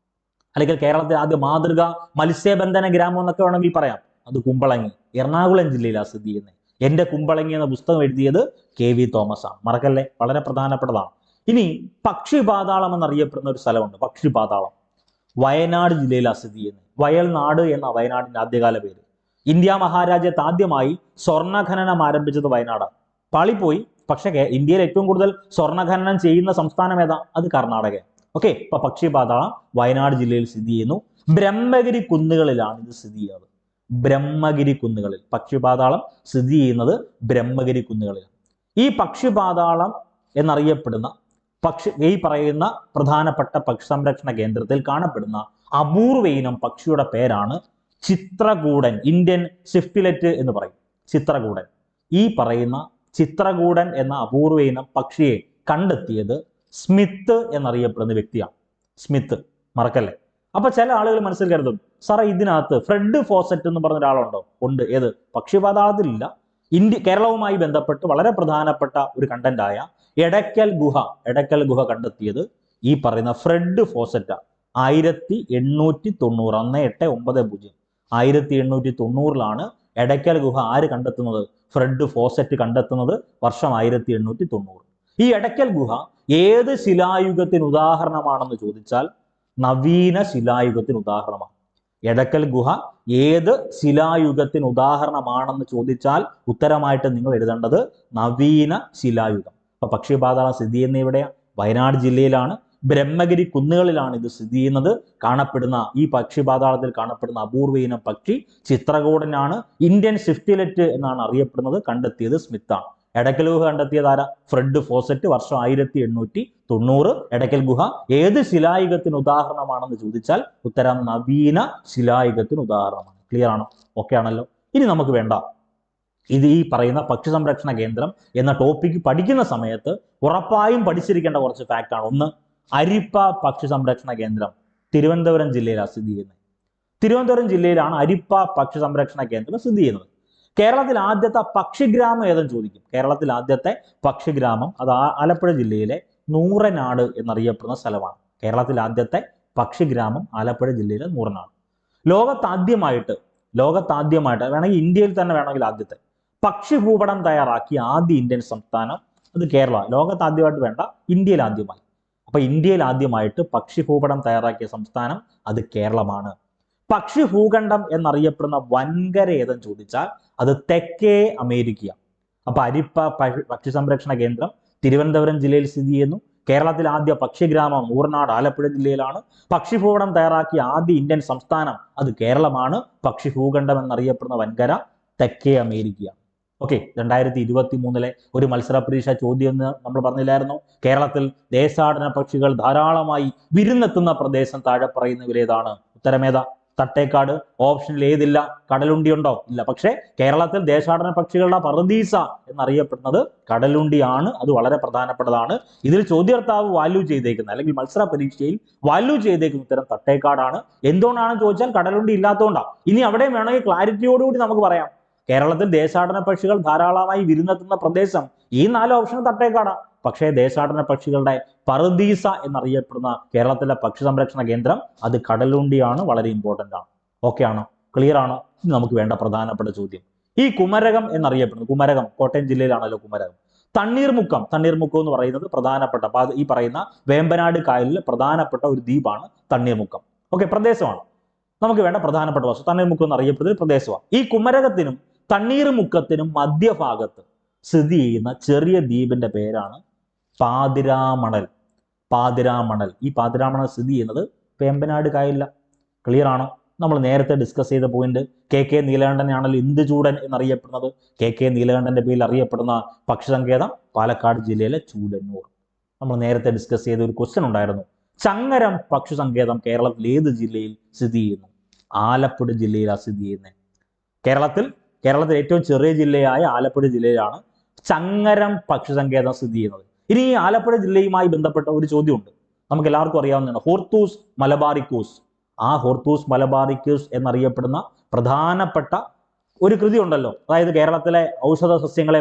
[SPEAKER 1] അല്ലെങ്കിൽ കേരളത്തിൽ ആദ്യ മാതൃക മത്സ്യബന്ധന ഗ്രാമം എന്നൊക്കെ വേണമെങ്കിൽ പറയാം, അത് കുമ്പളങ്ങി, എറണാകുളം ജില്ലയിലാണ് സ്ഥിതി ചെയ്യുന്നത്. എന്റെ കുമ്പളങ്ങി എന്ന പുസ്തകം എഴുതിയത് KV തോമസ് ആണ്. മറക്കല്ലേ, വളരെ പ്രധാനപ്പെട്ടതാണ്. ഇനി പക്ഷിപാതാളം എന്നറിയപ്പെടുന്ന ഒരു സ്ഥലമുണ്ട്. പക്ഷിപാതാളം വയനാട് ജില്ലയിലാണ് സ്ഥിതി ചെയ്യുന്നത്. വയൽനാട് എന്ന വയനാടിന്റെ ആദ്യകാല പേര്. ഇന്ത്യ മഹാരാജ്യത്ത് ആദ്യമായി സ്വർണ്ണ ഖനനം ആരംഭിച്ചത് വയനാടാണ്. പാളിപ്പോയി, പക്ഷേ ഇന്ത്യയിൽ ഏറ്റവും കൂടുതൽ സ്വർണ്ണ ഖനനം ചെയ്യുന്ന സംസ്ഥാനം ഏതാ? അത് കർണാടക. ഓക്കെ, ഇപ്പൊ പക്ഷിപാതാളം വയനാട് ജില്ലയിൽ സ്ഥിതി ചെയ്യുന്നു. ബ്രഹ്മഗിരി കുന്നുകളിലാണ് ഇത് സ്ഥിതി ചെയ്യുന്നത്. ബ്രഹ്മഗിരി കുന്നുകളിൽ പക്ഷിപാതാളം സ്ഥിതി ചെയ്യുന്നത് ബ്രഹ്മഗിരി കുന്നുകളിൽ. ഈ പക്ഷിപാതാളം എന്നറിയപ്പെടുന്ന ഈ പറയുന്ന പ്രധാനപ്പെട്ട പക്ഷി സംരക്ഷണ കേന്ദ്രത്തിൽ കാണപ്പെടുന്ന അപൂർവ ഇനം പക്ഷിയുടെ പേരാണ് ചിത്രകൂടൻ. ഇന്ത്യൻ സ്വിഫ്റ്റ്ലെറ്റ് എന്ന് പറയും. ചിത്രകൂടൻ. ഈ പറയുന്ന ചിത്രകൂടൻ എന്ന അപൂർവ ഇനം പക്ഷിയെ കണ്ടെത്തിയത് സ്മിത്ത് എന്നറിയപ്പെടുന്ന വ്യക്തിയാണ്. സ്മിത്ത്, മറക്കല്ലേ. അപ്പൊ ചില ആളുകൾ മനസ്സിൽ കരുതും, സാറേ ഇതിനകത്ത് ഫ്രെഡ് ഫോസറ്റ് എന്ന് പറഞ്ഞ ഒരാളുണ്ടോ? ഉണ്ട്. ഏത്? പക്ഷിപാതാളത്തിലില്ല. കേരളവുമായി ബന്ധപ്പെട്ട് വളരെ പ്രധാനപ്പെട്ട ഒരു കണ്ടന്റായ എടക്കൽ ഗുഹ കണ്ടെത്തിയത് ഈ പറയുന്ന ഫ്രെഡ് ഫോസറ്റ 1890 1890 1890 എടക്കൽ ഗുഹ ആര് കണ്ടെത്തുന്നത്? ഫ്രെഡ് ഫോസറ്റ് കണ്ടെത്തുന്നത് വർഷം 1890. ഈ എടക്കൽ ഗുഹ ഏത് ശിലായുഗത്തിന് ഉദാഹരണമാണെന്ന് ചോദിച്ചാൽ നവീന ശിലായുഗത്തിന് ഉദാഹരണമാണ്. എടക്കൽ ഗുഹ ഏത് ശിലായുഗത്തിന് ഉദാഹരണമാണെന്ന് ചോദിച്ചാൽ ഉത്തരമായിട്ട് നിങ്ങൾ എഴുതേണ്ടത് നവീന ശിലായുഗം. അപ്പൊ പക്ഷിപാതാളം സ്ഥിതി ചെയ്യുന്ന എവിടെയാണ്? വയനാട് ജില്ലയിലാണ്. ബ്രഹ്മഗിരി കുന്നുകളിലാണ് ഇത് സ്ഥിതി ചെയ്യുന്നത്. കാണപ്പെടുന്ന ഈ പക്ഷിപാതാളത്തിൽ കാണപ്പെടുന്ന അപൂർവ ഇനം പക്ഷി ചിത്രകൂടനാണ്. ഇന്ത്യൻ സ്വിഫ്റ്റ്ലെറ്റ് എന്നാണ് അറിയപ്പെടുന്നത്. കണ്ടെത്തിയത് സ്മിത്താണ്. എടക്കൽ ഗുഹ കണ്ടെത്തിയത് ആരാ? Fred faucet. വർഷം 1890. എടക്കൽ ഗുഹ ഏത് ശിലായുഗത്തിന് ഉദാഹരണമാണെന്ന് ചോദിച്ചാൽ ഉത്തരം നവീന ശിലായുഗത്തിന് ഉദാഹരണമാണ്. ക്ലിയർ ആണോ? ഓക്കെ ആണല്ലോ. ഇനി നമുക്ക് വേണ്ട ഇത് ഈ പറയുന്ന പക്ഷി സംരക്ഷണ കേന്ദ്രം എന്ന ടോപ്പിക്ക് പഠിക്കുന്ന സമയത്ത് ഉറപ്പായും പഠിച്ചിരിക്കേണ്ട കുറച്ച് ഫാക്റ്റാണ്. ഒന്ന്, അരിപ്പ പക്ഷി സംരക്ഷണ കേന്ദ്രം തിരുവനന്തപുരം ജില്ലയിലാണ് സ്ഥിതി ചെയ്യുന്നത്. തിരുവനന്തപുരം ജില്ലയിലാണ് അരിപ്പ പക്ഷി സംരക്ഷണ കേന്ദ്രം സ്ഥിതി ചെയ്യുന്നത്. കേരളത്തിൽ ആദ്യത്തെ പക്ഷിഗ്രാമം ഏതെന്ന് ചോദിക്കും. കേരളത്തിൽ ആദ്യത്തെ പക്ഷിഗ്രാമം അത് ആലപ്പുഴ ജില്ലയിലെ നൂറനാട് എന്നറിയപ്പെടുന്ന സ്ഥലമാണ്. കേരളത്തിൽ ആദ്യത്തെ പക്ഷിഗ്രാമം ആലപ്പുഴ ജില്ലയിലെ നൂറനാട്. ലോകത്താദ്യമായിട്ട് വേണമെങ്കിൽ ഇന്ത്യയിൽ തന്നെ വേണമെങ്കിൽ ആദ്യത്തെ പക്ഷി ഭൂപടം തയ്യാറാക്കിയ ആദ്യ ഇന്ത്യൻ സംസ്ഥാനം അത് കേരള. ലോകത്താദ്യമായിട്ട് വേണ്ട, ഇന്ത്യയിൽ ആദ്യമായി. അപ്പൊ ഇന്ത്യയിൽ ആദ്യമായിട്ട് പക്ഷി ഭൂപടം തയ്യാറാക്കിയ സംസ്ഥാനം അത് കേരളമാണ്. പക്ഷി ഭൂഖണ്ഡം എന്നറിയപ്പെടുന്ന വൻകര ഏതെന്ന് ചോദിച്ചാൽ അത് തെക്കേ അമേരിക്ക. അപ്പൊ അരിപ്പ പക്ഷി സംരക്ഷണ കേന്ദ്രം തിരുവനന്തപുരം ജില്ലയിൽ സ്ഥിതി ചെയ്യുന്നു. കേരളത്തിൽ ആദ്യ പക്ഷിഗ്രാമം നൂറനാട് ആലപ്പുഴ ജില്ലയിലാണ്. പക്ഷി ഭൂപടം തയ്യാറാക്കിയ ആദ്യ ഇന്ത്യൻ സംസ്ഥാനം അത് കേരളമാണ്. പക്ഷി ഭൂഖണ്ഡം എന്നറിയപ്പെടുന്ന വൻകര തെക്കേ അമേരിക്കയാണ്. ഓക്കെ, 2023 ഒരു മത്സര പരീക്ഷ ചോദ്യം എന്ന് നമ്മൾ പറഞ്ഞില്ലായിരുന്നു? കേരളത്തിൽ ദേശാടന പക്ഷികൾ ധാരാളമായി വിരുന്നെത്തുന്ന പ്രദേശം താഴെ പറയുന്നവരേതാണ്? ഉത്തരമേത തട്ടേക്കാട്. ഓപ്ഷനിൽ ഏതില്ല? കടലുണ്ടി ഉണ്ടോ? ഇല്ല. പക്ഷേ കേരളത്തിൽ ദേശാടന പക്ഷികളുടെ പറുദീസ എന്നറിയപ്പെടുന്നത് കടലുണ്ടിയാണ്. അത് വളരെ പ്രധാനപ്പെട്ടതാണ്. ഇതിൽ ചോദ്യാർത്ഥാവ് വാല്യൂ ചെയ്തേക്കുന്നത് അല്ലെങ്കിൽ മത്സര പരീക്ഷയിൽ വാല്യൂ ചെയ്തേക്കുന്ന ഉത്തരം തട്ടേക്കാടാണ്. എന്തുകൊണ്ടാണെന്ന് ചോദിച്ചാൽ കടലുണ്ടി ഇല്ലാത്തതുകൊണ്ടാണ്. ഇനി അവിടെ വേണമെങ്കിൽ ക്ലാരിറ്റിയോടുകൂടി നമുക്ക് പറയാം, കേരളത്തിൽ ദേശാടന പക്ഷികൾ ധാരാളമായി വിരുന്നെത്തുന്ന പ്രദേശം ഈ 4 ഓപ്ഷൻ തട്ടേക്കാടാണ്. പക്ഷേ ദേശാടന പക്ഷികളുടെ പറുദീസ എന്നറിയപ്പെടുന്ന കേരളത്തിലെ പക്ഷി സംരക്ഷണ കേന്ദ്രം അത് കടലുണ്ടിയാണ്. വളരെ ഇമ്പോർട്ടന്റ് ആണ്. ഓക്കെ ആണോ? ക്ലിയർ ആണോ? ഇനി നമുക്ക് വേണ്ട പ്രധാനപ്പെട്ട ചോദ്യം, ഈ കുമരകം എന്നറിയപ്പെടുന്നത്, കുമരകം കോട്ടയം ജില്ലയിലാണല്ലോ കുമരകം. തണ്ണീർമുക്കം എന്ന് പറയുന്നത് പ്രധാനപ്പെട്ട ഈ പറയുന്ന വേമ്പനാട് കായലിലെ പ്രധാനപ്പെട്ട ഒരു ദ്വീപാണ് തണ്ണീർമുക്കം. ഓക്കെ, പ്രദേശമാണ്. നമുക്ക് വേണ്ട പ്രധാനപ്പെട്ട വസ്തു തണ്ണീർമുക്കം എന്നറിയപ്പെടുന്ന ഒരു പ്രദേശമാണ്. ഈ കുമരകത്തിനും തണ്ണീർമുക്കത്തിനും മധ്യഭാഗത്ത് സ്ഥിതി ചെയ്യുന്ന ചെറിയ ദ്വീപിന്റെ പേരാണ് പാതിരാമണൽ. ഈ പാതിരാമണൽ സ്ഥിതി ചെയ്യുന്നത് വേമ്പനാട് കായലിലാണ്. ക്ലിയർ ആണോ? നമ്മൾ നേരത്തെ ഡിസ്കസ് ചെയ്ത പോയിന്റ് കെ നീലകണ്ഠനാണല്ലോ ഇന്ദുചൂടൻ എന്നറിയപ്പെടുന്നത്. കെ നീലകണ്ഠന്റെ പേരിൽ അറിയപ്പെടുന്ന പക്ഷി സങ്കേതം പാലക്കാട് ജില്ലയിലെ ചൂടന്നൂർ. നമ്മൾ നേരത്തെ ഡിസ്കസ് ചെയ്ത ഒരു ക്വസ്റ്റ്യൻ ഉണ്ടായിരുന്നു, ചങ്ങരം പക്ഷി സങ്കേതം കേരളത്തിൽ ഏത് ജില്ലയിൽ സ്ഥിതി ചെയ്യുന്നു? ആലപ്പുഴ ജില്ലയിലാണ് സ്ഥിതി ചെയ്യുന്നത്. കേരളത്തിൽ ഏറ്റവും ചെറിയ ജില്ലയായ ആലപ്പുഴ ജില്ലയിലാണ് ചങ്ങരം പക്ഷി സങ്കേതം സ്ഥിതി ചെയ്യുന്നത്. ഇനി ഈ ആലപ്പുഴ ജില്ലയുമായി ബന്ധപ്പെട്ട ഒരു ചോദ്യമുണ്ട്, നമുക്ക് എല്ലാവർക്കും അറിയാവുന്നതാണ്, ഹോർത്തൂസ് മലബാറിക്കൂസ്. ആ ഹോർത്തൂസ് മലബാറിക്കൂസ് എന്നറിയപ്പെടുന്ന പ്രധാനപ്പെട്ട ഒരു കൃതി ഉണ്ടല്ലോ, അതായത് കേരളത്തിലെ ഔഷധ സസ്യങ്ങളെ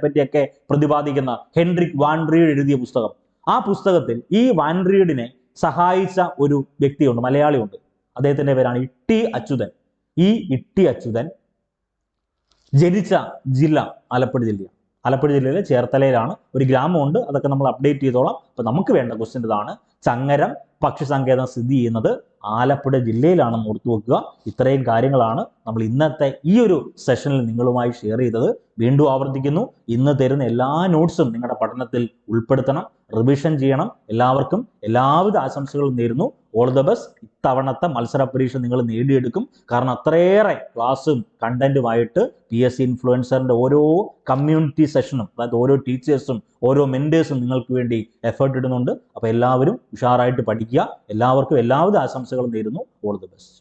[SPEAKER 1] പറ്റിയൊക്കെ പ്രതിപാദിക്കുന്ന ഹെൻറിക് വാൻ റീഡ് എഴുതിയ പുസ്തകം. ആ പുസ്തകത്തിൽ ഈ വാൻ റീഡിനെ സഹായിച്ച ഒരു വ്യക്തിയുണ്ട്, മലയാളിയുണ്ട്. അദ്ദേഹത്തിന്റെ പേരാണ് ഇട്ടി അച്യുതൻ. ഈ ഇട്ടി അച്യുതൻ ജനിച്ച ജില്ല ആലപ്പുഴ ജില്ലയാണ്. ആലപ്പുഴ ജില്ലയിലെ ചേർത്തലയിലാണ് ഒരു ഗ്രാമമുണ്ട്. അതൊക്കെ നമ്മൾ അപ്ഡേറ്റ് ചെയ്തോളാം. അപ്പൊ നമുക്ക് വേണ്ട ക്വസ്റ്റ്യൻ ഇതാണ്, ചങ്ങരം പക്ഷി സങ്കേതം സ്ഥിതി ചെയ്യുന്നത് ആലപ്പുഴ ജില്ലയിലാണെന്ന് ഓർത്തു വെക്കുക. ഇത്രയും കാര്യങ്ങളാണ് നമ്മൾ ഇന്നത്തെ ഈ ഒരു സെഷനിൽ നിങ്ങളുമായി ഷെയർ ചെയ്തത്. വീണ്ടും ആവർത്തിക്കുന്നു, ഇന്ന് തരുന്ന എല്ലാ നോട്ട്സും നിങ്ങളുടെ പഠനത്തിൽ ഉൾപ്പെടുത്തണം, റിവിഷൻ ചെയ്യണം. എല്ലാവർക്കും എല്ലാവിധ ആശംസകളും നേരുന്നു. All the best. ഇത്തവണത്തെ മത്സര പരീക്ഷ നിങ്ങൾ നേടിയെടുക്കും. കാരണം അത്രയേറെ ക്ലാസ്സും കണ്ടന്റുമായിട്ട് PSC ഇൻഫ്ലുവൻസറിന്റെ ഓരോ കമ്മ്യൂണിറ്റി സെഷനും, അതായത് ഓരോ ടീച്ചേഴ്സും ഓരോ മെന്റേഴ്സും നിങ്ങൾക്ക് വേണ്ടി എഫേർട്ട് ഇടുന്നുണ്ട്. അപ്പോൾ എല്ലാവരും ഉഷാറായിട്ട് പഠിക്കുക. എല്ലാവർക്കും എല്ലാവിധ ആശംസകളും നേരുന്നു. All the best.